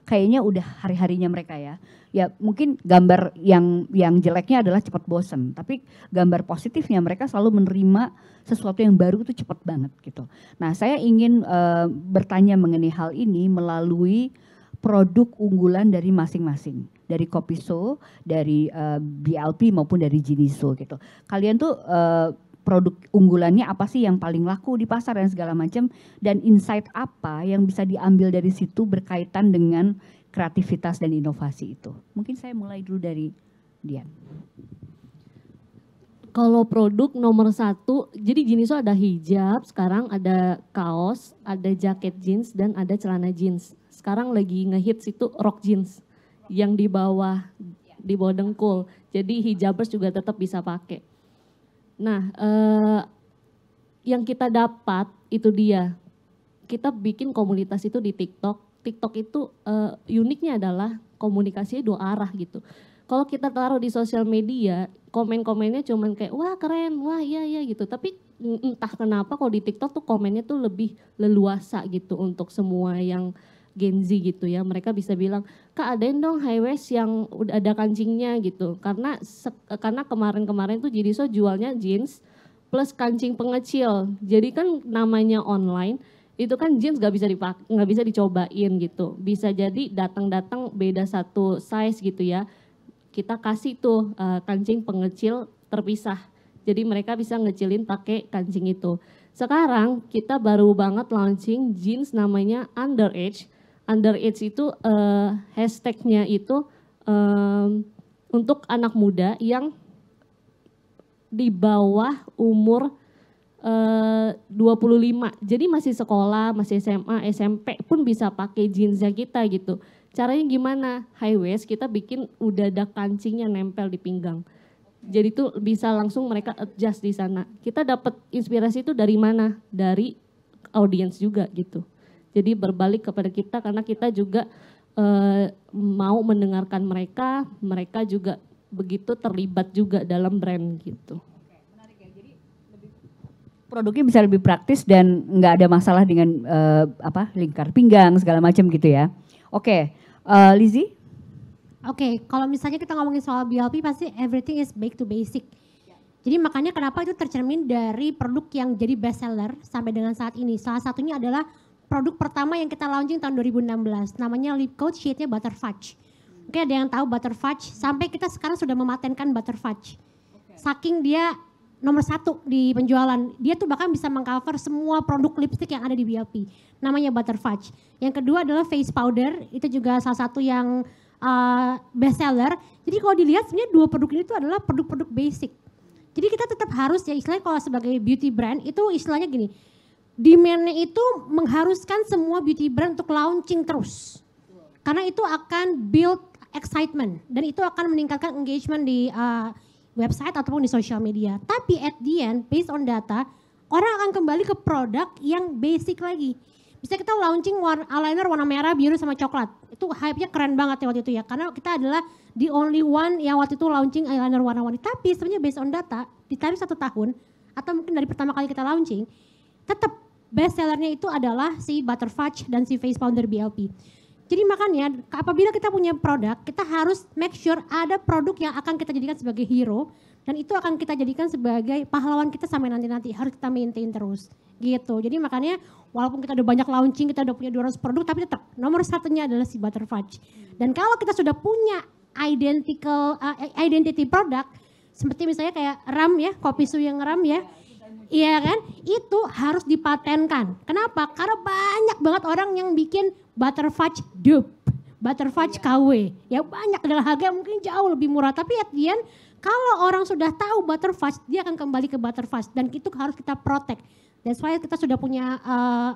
kayaknya udah hari-harinya mereka ya. Ya mungkin gambar yang jeleknya adalah cepat bosen, tapi gambar positifnya mereka selalu menerima sesuatu yang baru itu cepat banget gitu. Nah saya ingin bertanya mengenai hal ini melalui produk unggulan dari masing-masing. Dari Copiso, dari BLP maupun dari Jiniso gitu. Kalian tuh produk unggulannya apa sih yang paling laku di pasar dan segala macam. Dan insight apa yang bisa diambil dari situ berkaitan dengan kreativitas dan inovasi itu. Mungkin saya mulai dulu dari Dian. Kalau produk nomor 1, jadi Jiniso ada hijab, sekarang ada kaos, ada jaket jeans, dan ada celana jeans. Sekarang lagi ngehits itu rok jeans yang di bawah dengkul. Jadi hijabers juga tetap bisa pakai. Nah, yang kita dapat itu dia, kita bikin komunitas itu di TikTok. TikTok itu uniknya adalah komunikasinya 2 arah gitu. Kalau kita taruh di sosial media, komen-komennya cuman kayak wah keren, wah iya gitu. Tapi entah kenapa kalau di TikTok tuh komennya tuh lebih leluasa gitu untuk semua yang Gen Z gitu ya. Mereka bisa bilang, Kak adain dong high waist yang udah ada kancingnya gitu. Karena kemarin-kemarin tuh Jiniso jualnya jeans plus kancing pengecil. Jadi kan namanya online, itu kan jeans nggak bisa dicobain gitu. Bisa jadi datang beda satu size gitu ya. Kita kasih tuh kancing pengecil terpisah. Jadi mereka bisa ngecilin pakai kancing itu. Sekarang kita baru banget launching jeans namanya Underage. Underage itu hashtagnya itu untuk anak muda yang di bawah umur 25. Jadi masih sekolah, masih SMA, SMP pun bisa pakai jeansnya kita gitu. Caranya gimana? High waist kita bikin udah ada kancingnya nempel di pinggang. Jadi tuh bisa langsung mereka adjust di sana. Kita dapat inspirasi itu dari mana? Dari audiens juga gitu. Jadi berbalik kepada kita karena kita juga mau mendengarkan mereka juga begitu terlibat juga dalam brand gitu. Produknya bisa lebih praktis dan nggak ada masalah dengan lingkar pinggang segala macam gitu ya. Oke, Lizzie? Oke, kalau misalnya kita ngomongin soal BLP pasti everything is back to basic. Jadi makanya kenapa itu tercermin dari produk yang jadi best seller sampai dengan saat ini. Salah satunya adalah produk pertama yang kita launching tahun 2016. Namanya lip coat shade-nya Butter Fudge. Oke, ada yang tahu Butter Fudge? Sampai kita sekarang sudah mematenkan Butter Fudge. Saking dia nomor 1 di penjualan. Dia tuh bahkan bisa mengcover semua produk lipstick yang ada di BLP. Namanya Butter Fudge. Yang kedua adalah face powder. Itu juga salah satu yang best seller. Jadi kalau dilihat sebenarnya 2 produk ini tuh adalah produk-produk basic. Jadi kita tetap harus ya istilahnya kalau sebagai beauty brand itu istilahnya gini. Demand-nya itu mengharuskan semua beauty brand untuk launching terus. Karena itu akan build excitement. Dan itu akan meningkatkan engagement di website ataupun di social media. Tapi at the end, based on data, orang akan kembali ke produk yang basic lagi. Bisa kita launching eyeliner warna merah, biru sama coklat. Itu hype-nya keren banget ya waktu itu ya. Karena kita adalah the only one yang waktu itu launching eyeliner warna-warni. Tapi sebenarnya based on data, di time 1 tahun atau mungkin dari pertama kali kita launching, tetap best sellernya itu adalah si Butterfudge dan si Face Pounder BLP. Jadi makanya apabila kita punya produk, kita harus make sure ada produk yang akan kita jadikan sebagai hero dan itu akan kita jadikan sebagai pahlawan kita sampai nanti-nanti, harus kita maintain terus gitu. Jadi makanya walaupun kita udah banyak launching, kita udah punya 200 produk, tapi tetap nomor satunya adalah si Butterfudge. Dan kalau kita sudah punya identity produk, seperti misalnya kayak ram ya, kopi su yang ram ya, iya kan, itu harus dipatenkan. Kenapa? Karena banyak banget orang yang bikin Butterfudge dupe, Butterfudge KW. Ya banyak, adalah harga mungkin jauh lebih murah. Tapi at the end, kalau orang sudah tahu Butterfudge, dia akan kembali ke Butterfudge. Dan itu harus kita protect. That's why kita sudah punya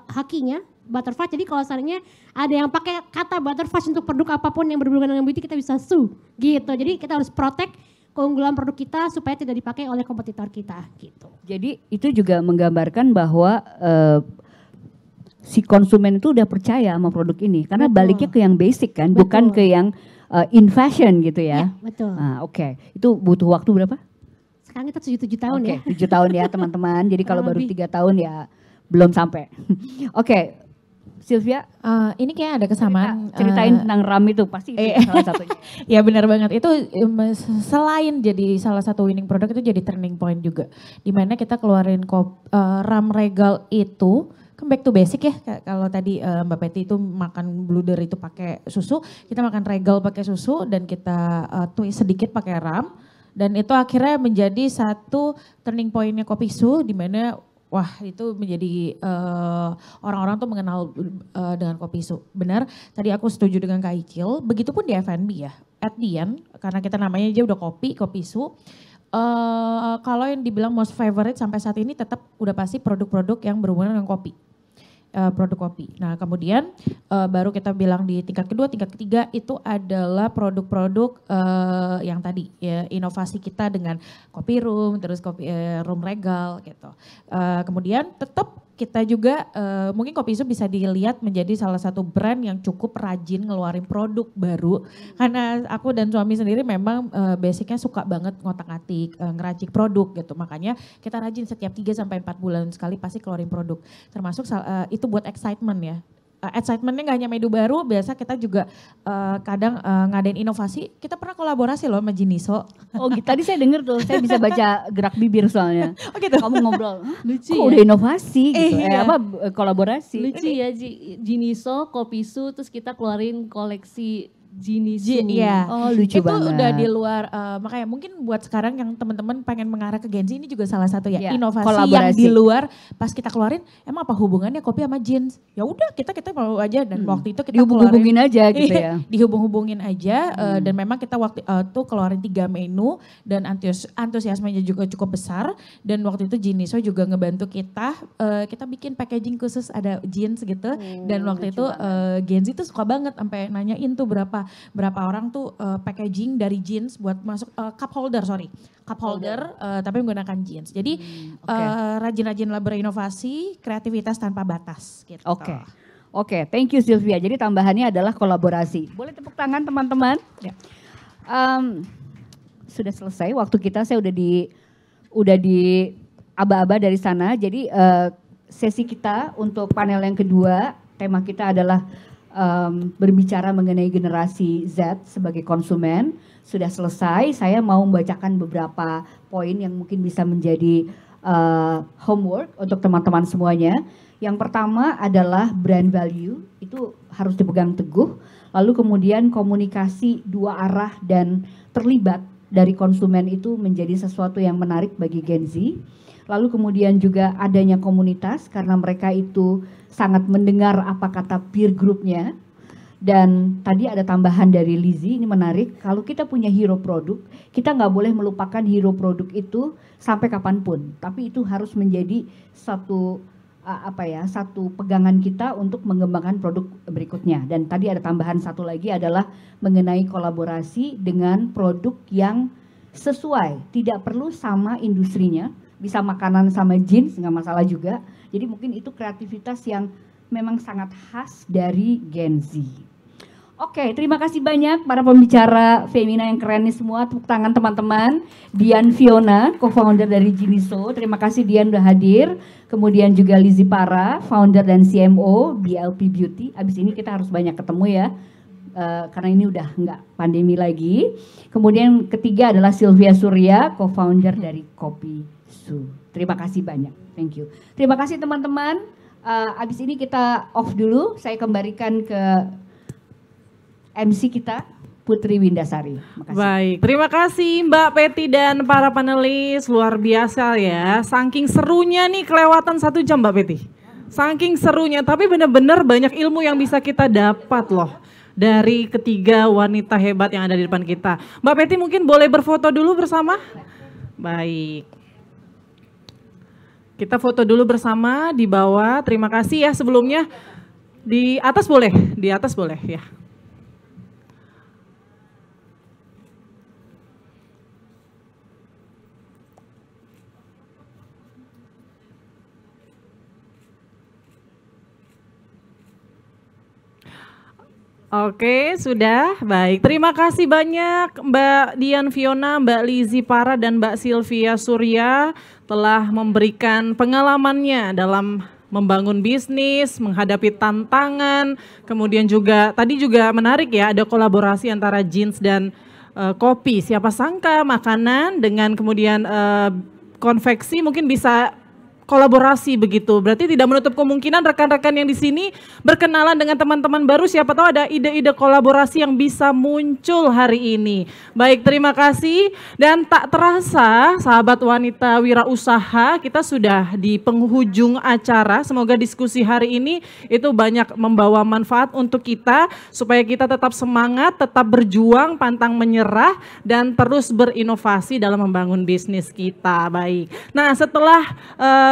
hakinya Butterfudge. Jadi kalau seandainya ada yang pakai kata Butterfudge untuk produk apapun yang berhubungan dengan beauty, kita bisa sue gitu. Jadi kita harus protect keunggulan produk kita supaya tidak dipakai oleh kompetitor kita gitu. Jadi itu juga menggambarkan bahwa si konsumen itu udah percaya sama produk ini karena baliknya ke yang basic kan, bukan ke yang in fashion gitu ya. Ya betul. Oke. Itu butuh waktu berapa? Sekarang kita 7 tahun ya. 7 tahun ya teman-teman. Jadi kalau baru 3 tahun ya belum sampai. Oke. Sylvia, ini kayak ada kesamaan. Ceritain tentang RAM itu, pasti itu salah satunya. Ya benar banget, itu selain jadi salah satu winning product, itu jadi turning point juga. Dimana kita keluarin RAM Regal itu, kan back to basic ya. Kalau tadi Mbak Peti itu makan bluder itu pakai susu, kita makan Regal pakai susu dan kita twist sedikit pakai RAM. Dan itu akhirnya menjadi satu turning pointnya Kopi Su, dimana wah itu menjadi orang-orang tuh mengenal dengan Kopi Su. Benar, tadi aku setuju dengan Kak Icil, begitupun di F&B ya. At the end, karena kita namanya aja udah Kopi Su. Kalau yang dibilang most favorite sampai saat ini tetap udah pasti produk-produk yang berhubungan dengan kopi. Produk kopi. Nah kemudian baru kita bilang di tingkat kedua, tingkat ketiga itu adalah produk-produk yang tadi ya, inovasi kita dengan kopi room, terus kopi room Regal gitu. Kemudian tetap kita juga mungkin Kopi Su bisa dilihat menjadi salah satu brand yang cukup rajin ngeluarin produk baru. Karena aku dan suami sendiri memang basicnya suka banget ngotak-atik, ngeracik produk gitu. Makanya kita rajin setiap 3-4 bulan sekali pasti keluarin produk. Termasuk itu buat excitement ya. Excitementnya gak hanya menu baru, biasa kita juga kadang ngadain inovasi. Kita pernah kolaborasi loh sama Jiniso. Oh gitu, tadi saya denger tuh, saya bisa baca gerak bibir soalnya. Oh gitu? Kamu ngobrol, Lucu kok ya? udah inovasi gitu, Iya. kolaborasi. Lucu ya, Jiniso, Kopi Su, terus kita keluarin koleksi Jinisu. Iya. Oh lucu itu banget. udah di luar, makanya mungkin buat sekarang yang teman-teman pengen mengarah ke Gen Z, ini juga salah satu ya, Ya, inovasi kolaborasi. yang di luar pas kita keluarin, emang apa hubungannya kopi sama jeans? Ya udah kita mau aja, dan waktu itu kita dihubung-hubungin aja gitu ya. Dihubung-hubungin aja dan memang kita waktu itu keluarin 3 menu dan antusiasmenya juga cukup besar, dan waktu itu Jiniso juga ngebantu kita bikin packaging khusus ada jeans gitu, dan waktu itu Gen Z tuh suka banget sampai nanyain tuh berapa orang tuh packaging dari jeans buat masuk cup holder tapi menggunakan jeans. Jadi rajin-rajinlah berinovasi, kreativitas tanpa batas gitu. Oke, thank you Sylvia. Jadi tambahannya adalah kolaborasi. Boleh tepuk tangan teman-teman? Ya. Sudah selesai waktu kita, saya udah di aba-aba dari sana. Jadi sesi kita untuk panel yang kedua, tema kita adalah berbicara mengenai generasi Z sebagai konsumen. Sudah selesai, saya mau membacakan beberapa poin yang mungkin bisa menjadi homework untuk teman-teman semuanya. Yang pertama adalah brand value, itu harus dipegang teguh. Lalu kemudian komunikasi 2 arah dan terlibat dari konsumen itu menjadi sesuatu yang menarik bagi Gen Z. Lalu kemudian juga adanya komunitas karena mereka itu sangat mendengar apa kata peer groupnya. Dan tadi ada tambahan dari Lizzie, ini menarik. Kalau kita punya hero produk, kita nggak boleh melupakan hero produk itu sampai kapanpun. Tapi itu harus menjadi satu pegangan kita untuk mengembangkan produk berikutnya. Dan tadi ada tambahan satu lagi adalah mengenai kolaborasi dengan produk yang sesuai. Tidak perlu sama industrinya. Bisa makanan sama jeans, nggak masalah juga. Jadi mungkin itu kreativitas yang memang sangat khas dari Gen Z. Oke, terima kasih banyak para pembicara Femina yang keren nih semua. Tepuk tangan teman-teman. Dian Fiona, co-founder dari Jiniso. Terima kasih Dian udah hadir. Kemudian juga Lizzy Para, founder dan CMO BLP Beauty. Abis ini kita harus banyak ketemu ya. Karena ini udah nggak pandemi lagi. Kemudian ketiga adalah Sylvia Surya, co-founder dari Kopi Su. Terima kasih banyak. Thank you. Terima kasih teman-teman. Abis ini kita off dulu. Saya kembalikan ke MC kita, Putri Windasari. Makasih. Baik, terima kasih Mbak Peti dan para panelis, luar biasa ya. Saking serunya nih kelewatan 1 jam Mbak Peti. Saking serunya, tapi benar-benar banyak ilmu yang bisa kita dapat loh. Dari ketiga wanita hebat yang ada di depan kita. Mbak Peti mungkin boleh berfoto dulu bersama? Baik. Kita foto dulu bersama di bawah, terima kasih ya sebelumnya. Di atas boleh ya. Oke, sudah. Baik, terima kasih banyak Mbak Dian Fiona, Mbak Lizzy Para, dan Mbak Sylvia Surya telah memberikan pengalamannya dalam membangun bisnis, menghadapi tantangan, kemudian juga tadi juga menarik ya, ada kolaborasi antara jeans dan kopi. Siapa sangka makanan dengan kemudian konveksi mungkin bisa kolaborasi begitu. Berarti tidak menutup kemungkinan rekan-rekan yang di sini berkenalan dengan teman-teman baru, siapa tahu ada ide-ide kolaborasi yang bisa muncul hari ini. Baik, terima kasih. Dan tak terasa sahabat wanita wirausaha, kita sudah di penghujung acara. Semoga diskusi hari ini itu banyak membawa manfaat untuk kita supaya kita tetap semangat, tetap berjuang, pantang menyerah dan terus berinovasi dalam membangun bisnis kita. Baik. Nah, setelah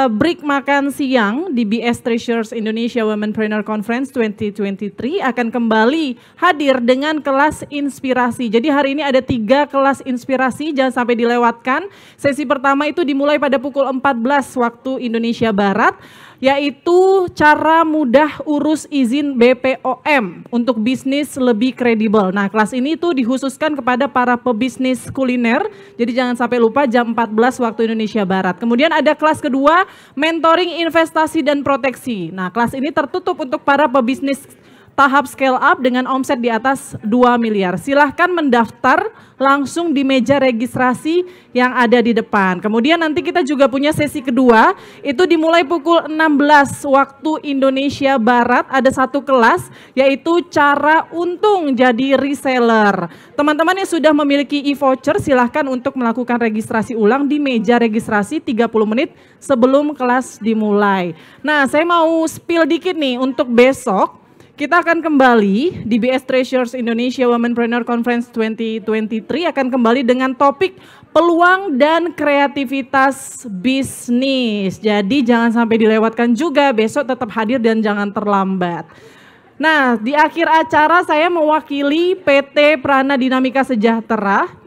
break makan siang di BS Treasures Indonesia Womenpreneur Conference 2023 akan kembali hadir dengan kelas inspirasi. Jadi hari ini ada 3 kelas inspirasi, jangan sampai dilewatkan. Sesi pertama itu dimulai pada pukul 14 waktu Indonesia Barat, yaitu cara mudah urus izin BPOM untuk bisnis lebih kredibel. Nah, kelas ini tuh dikhususkan kepada para pebisnis kuliner, jadi jangan sampai lupa jam 14 waktu Indonesia Barat. Kemudian ada kelas kedua, mentoring investasi dan proteksi. Nah, kelas ini tertutup untuk para pebisnis tahap scale up dengan omset di atas 2 miliar. Silahkan mendaftar langsung di meja registrasi yang ada di depan. Kemudian nanti kita juga punya sesi kedua, itu dimulai pukul 16 waktu Indonesia Barat, ada 1 kelas yaitu cara untung jadi reseller. Teman-teman yang sudah memiliki e-voucher silahkan untuk melakukan registrasi ulang di meja registrasi 30 menit sebelum kelas dimulai. Nah, saya mau spill dikit nih untuk besok. Kita akan kembali di BS Treasures Indonesia Womenpreneur Conference 2023 akan kembali dengan topik peluang dan kreativitas bisnis. Jadi jangan sampai dilewatkan juga, besok tetap hadir dan jangan terlambat. Nah, di akhir acara saya mewakili PT Prana Dinamika Sejahtera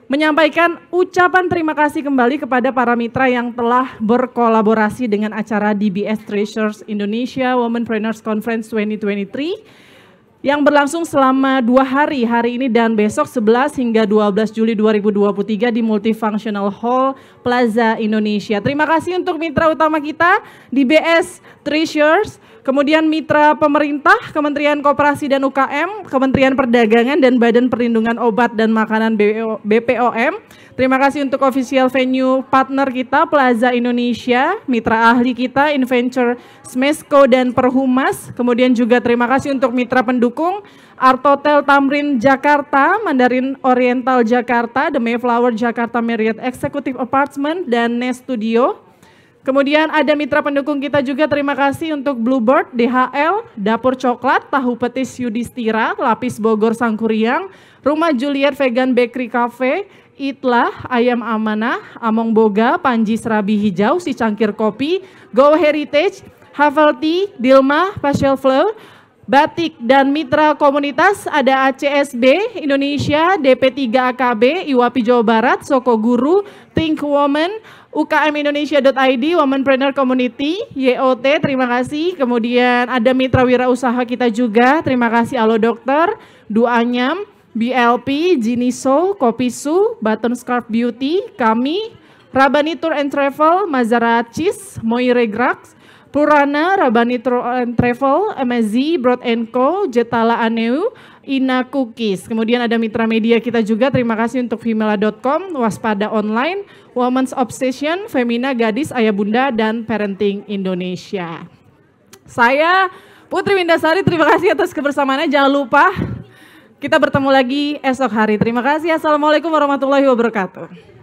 menyampaikan ucapan terima kasih kembali kepada para mitra yang telah berkolaborasi dengan acara DBS Treasures Indonesia Womenpreneurs Conference 2023 yang berlangsung selama 2 hari, hari ini dan besok 11 hingga 12 Juli 2023 di Multifunctional Hall Plaza Indonesia. Terima kasih untuk mitra utama kita DBS Treasures, kemudian mitra pemerintah, Kementerian Koperasi dan UKM, Kementerian Perdagangan dan Badan Perlindungan Obat dan Makanan BPOM. Terima kasih untuk official venue partner kita Plaza Indonesia, mitra ahli kita Inventure, Smesco dan Perhumas. Kemudian juga terima kasih untuk mitra pendukung Art Hotel Tamrin Jakarta, Mandarin Oriental Jakarta, The Mayflower Jakarta Marriott Executive Apartment dan Nest Studio. Kemudian ada mitra pendukung kita juga, terima kasih untuk Bluebird, DHL, Dapur Coklat, Tahu Petis Yudhistira, Lapis Bogor Sangkuriang, Rumah Juliet Vegan Bakery Cafe, Itlah, Ayam Amanah, Among Boga, Panji Serabi Hijau, Si Cangkir Kopi, Go Heritage, Havelty, Dilma, Pastel Flow, Batik dan mitra komunitas ada ACSB Indonesia, DP3 AKB, Iwapi Jawa Barat, Soko Guru, Think Woman, UKMindonesia.id, Womenpreneur Community, YOT, terima kasih. Kemudian ada mitra wirausaha kita juga, terima kasih Alo Dokter, Duanyam, BLP, Jiniso, Kopisu, Button Scarf Beauty, kami, Rabani Tour and Travel, Mazara Cheese, Moire Grax, Purana, Rabani Tour and Travel, MSZ, Broad & Co, Jetala Aneu, Ina Cookies. Kemudian ada mitra media kita juga, terima kasih untuk Femela.com, Waspada Online, Women's Obsession, Femina Gadis, Ayah Bunda, dan Parenting Indonesia. Saya Putri Windasari, terima kasih atas kebersamaannya. Jangan lupa kita bertemu lagi esok hari. Terima kasih. Assalamualaikum warahmatullahi wabarakatuh.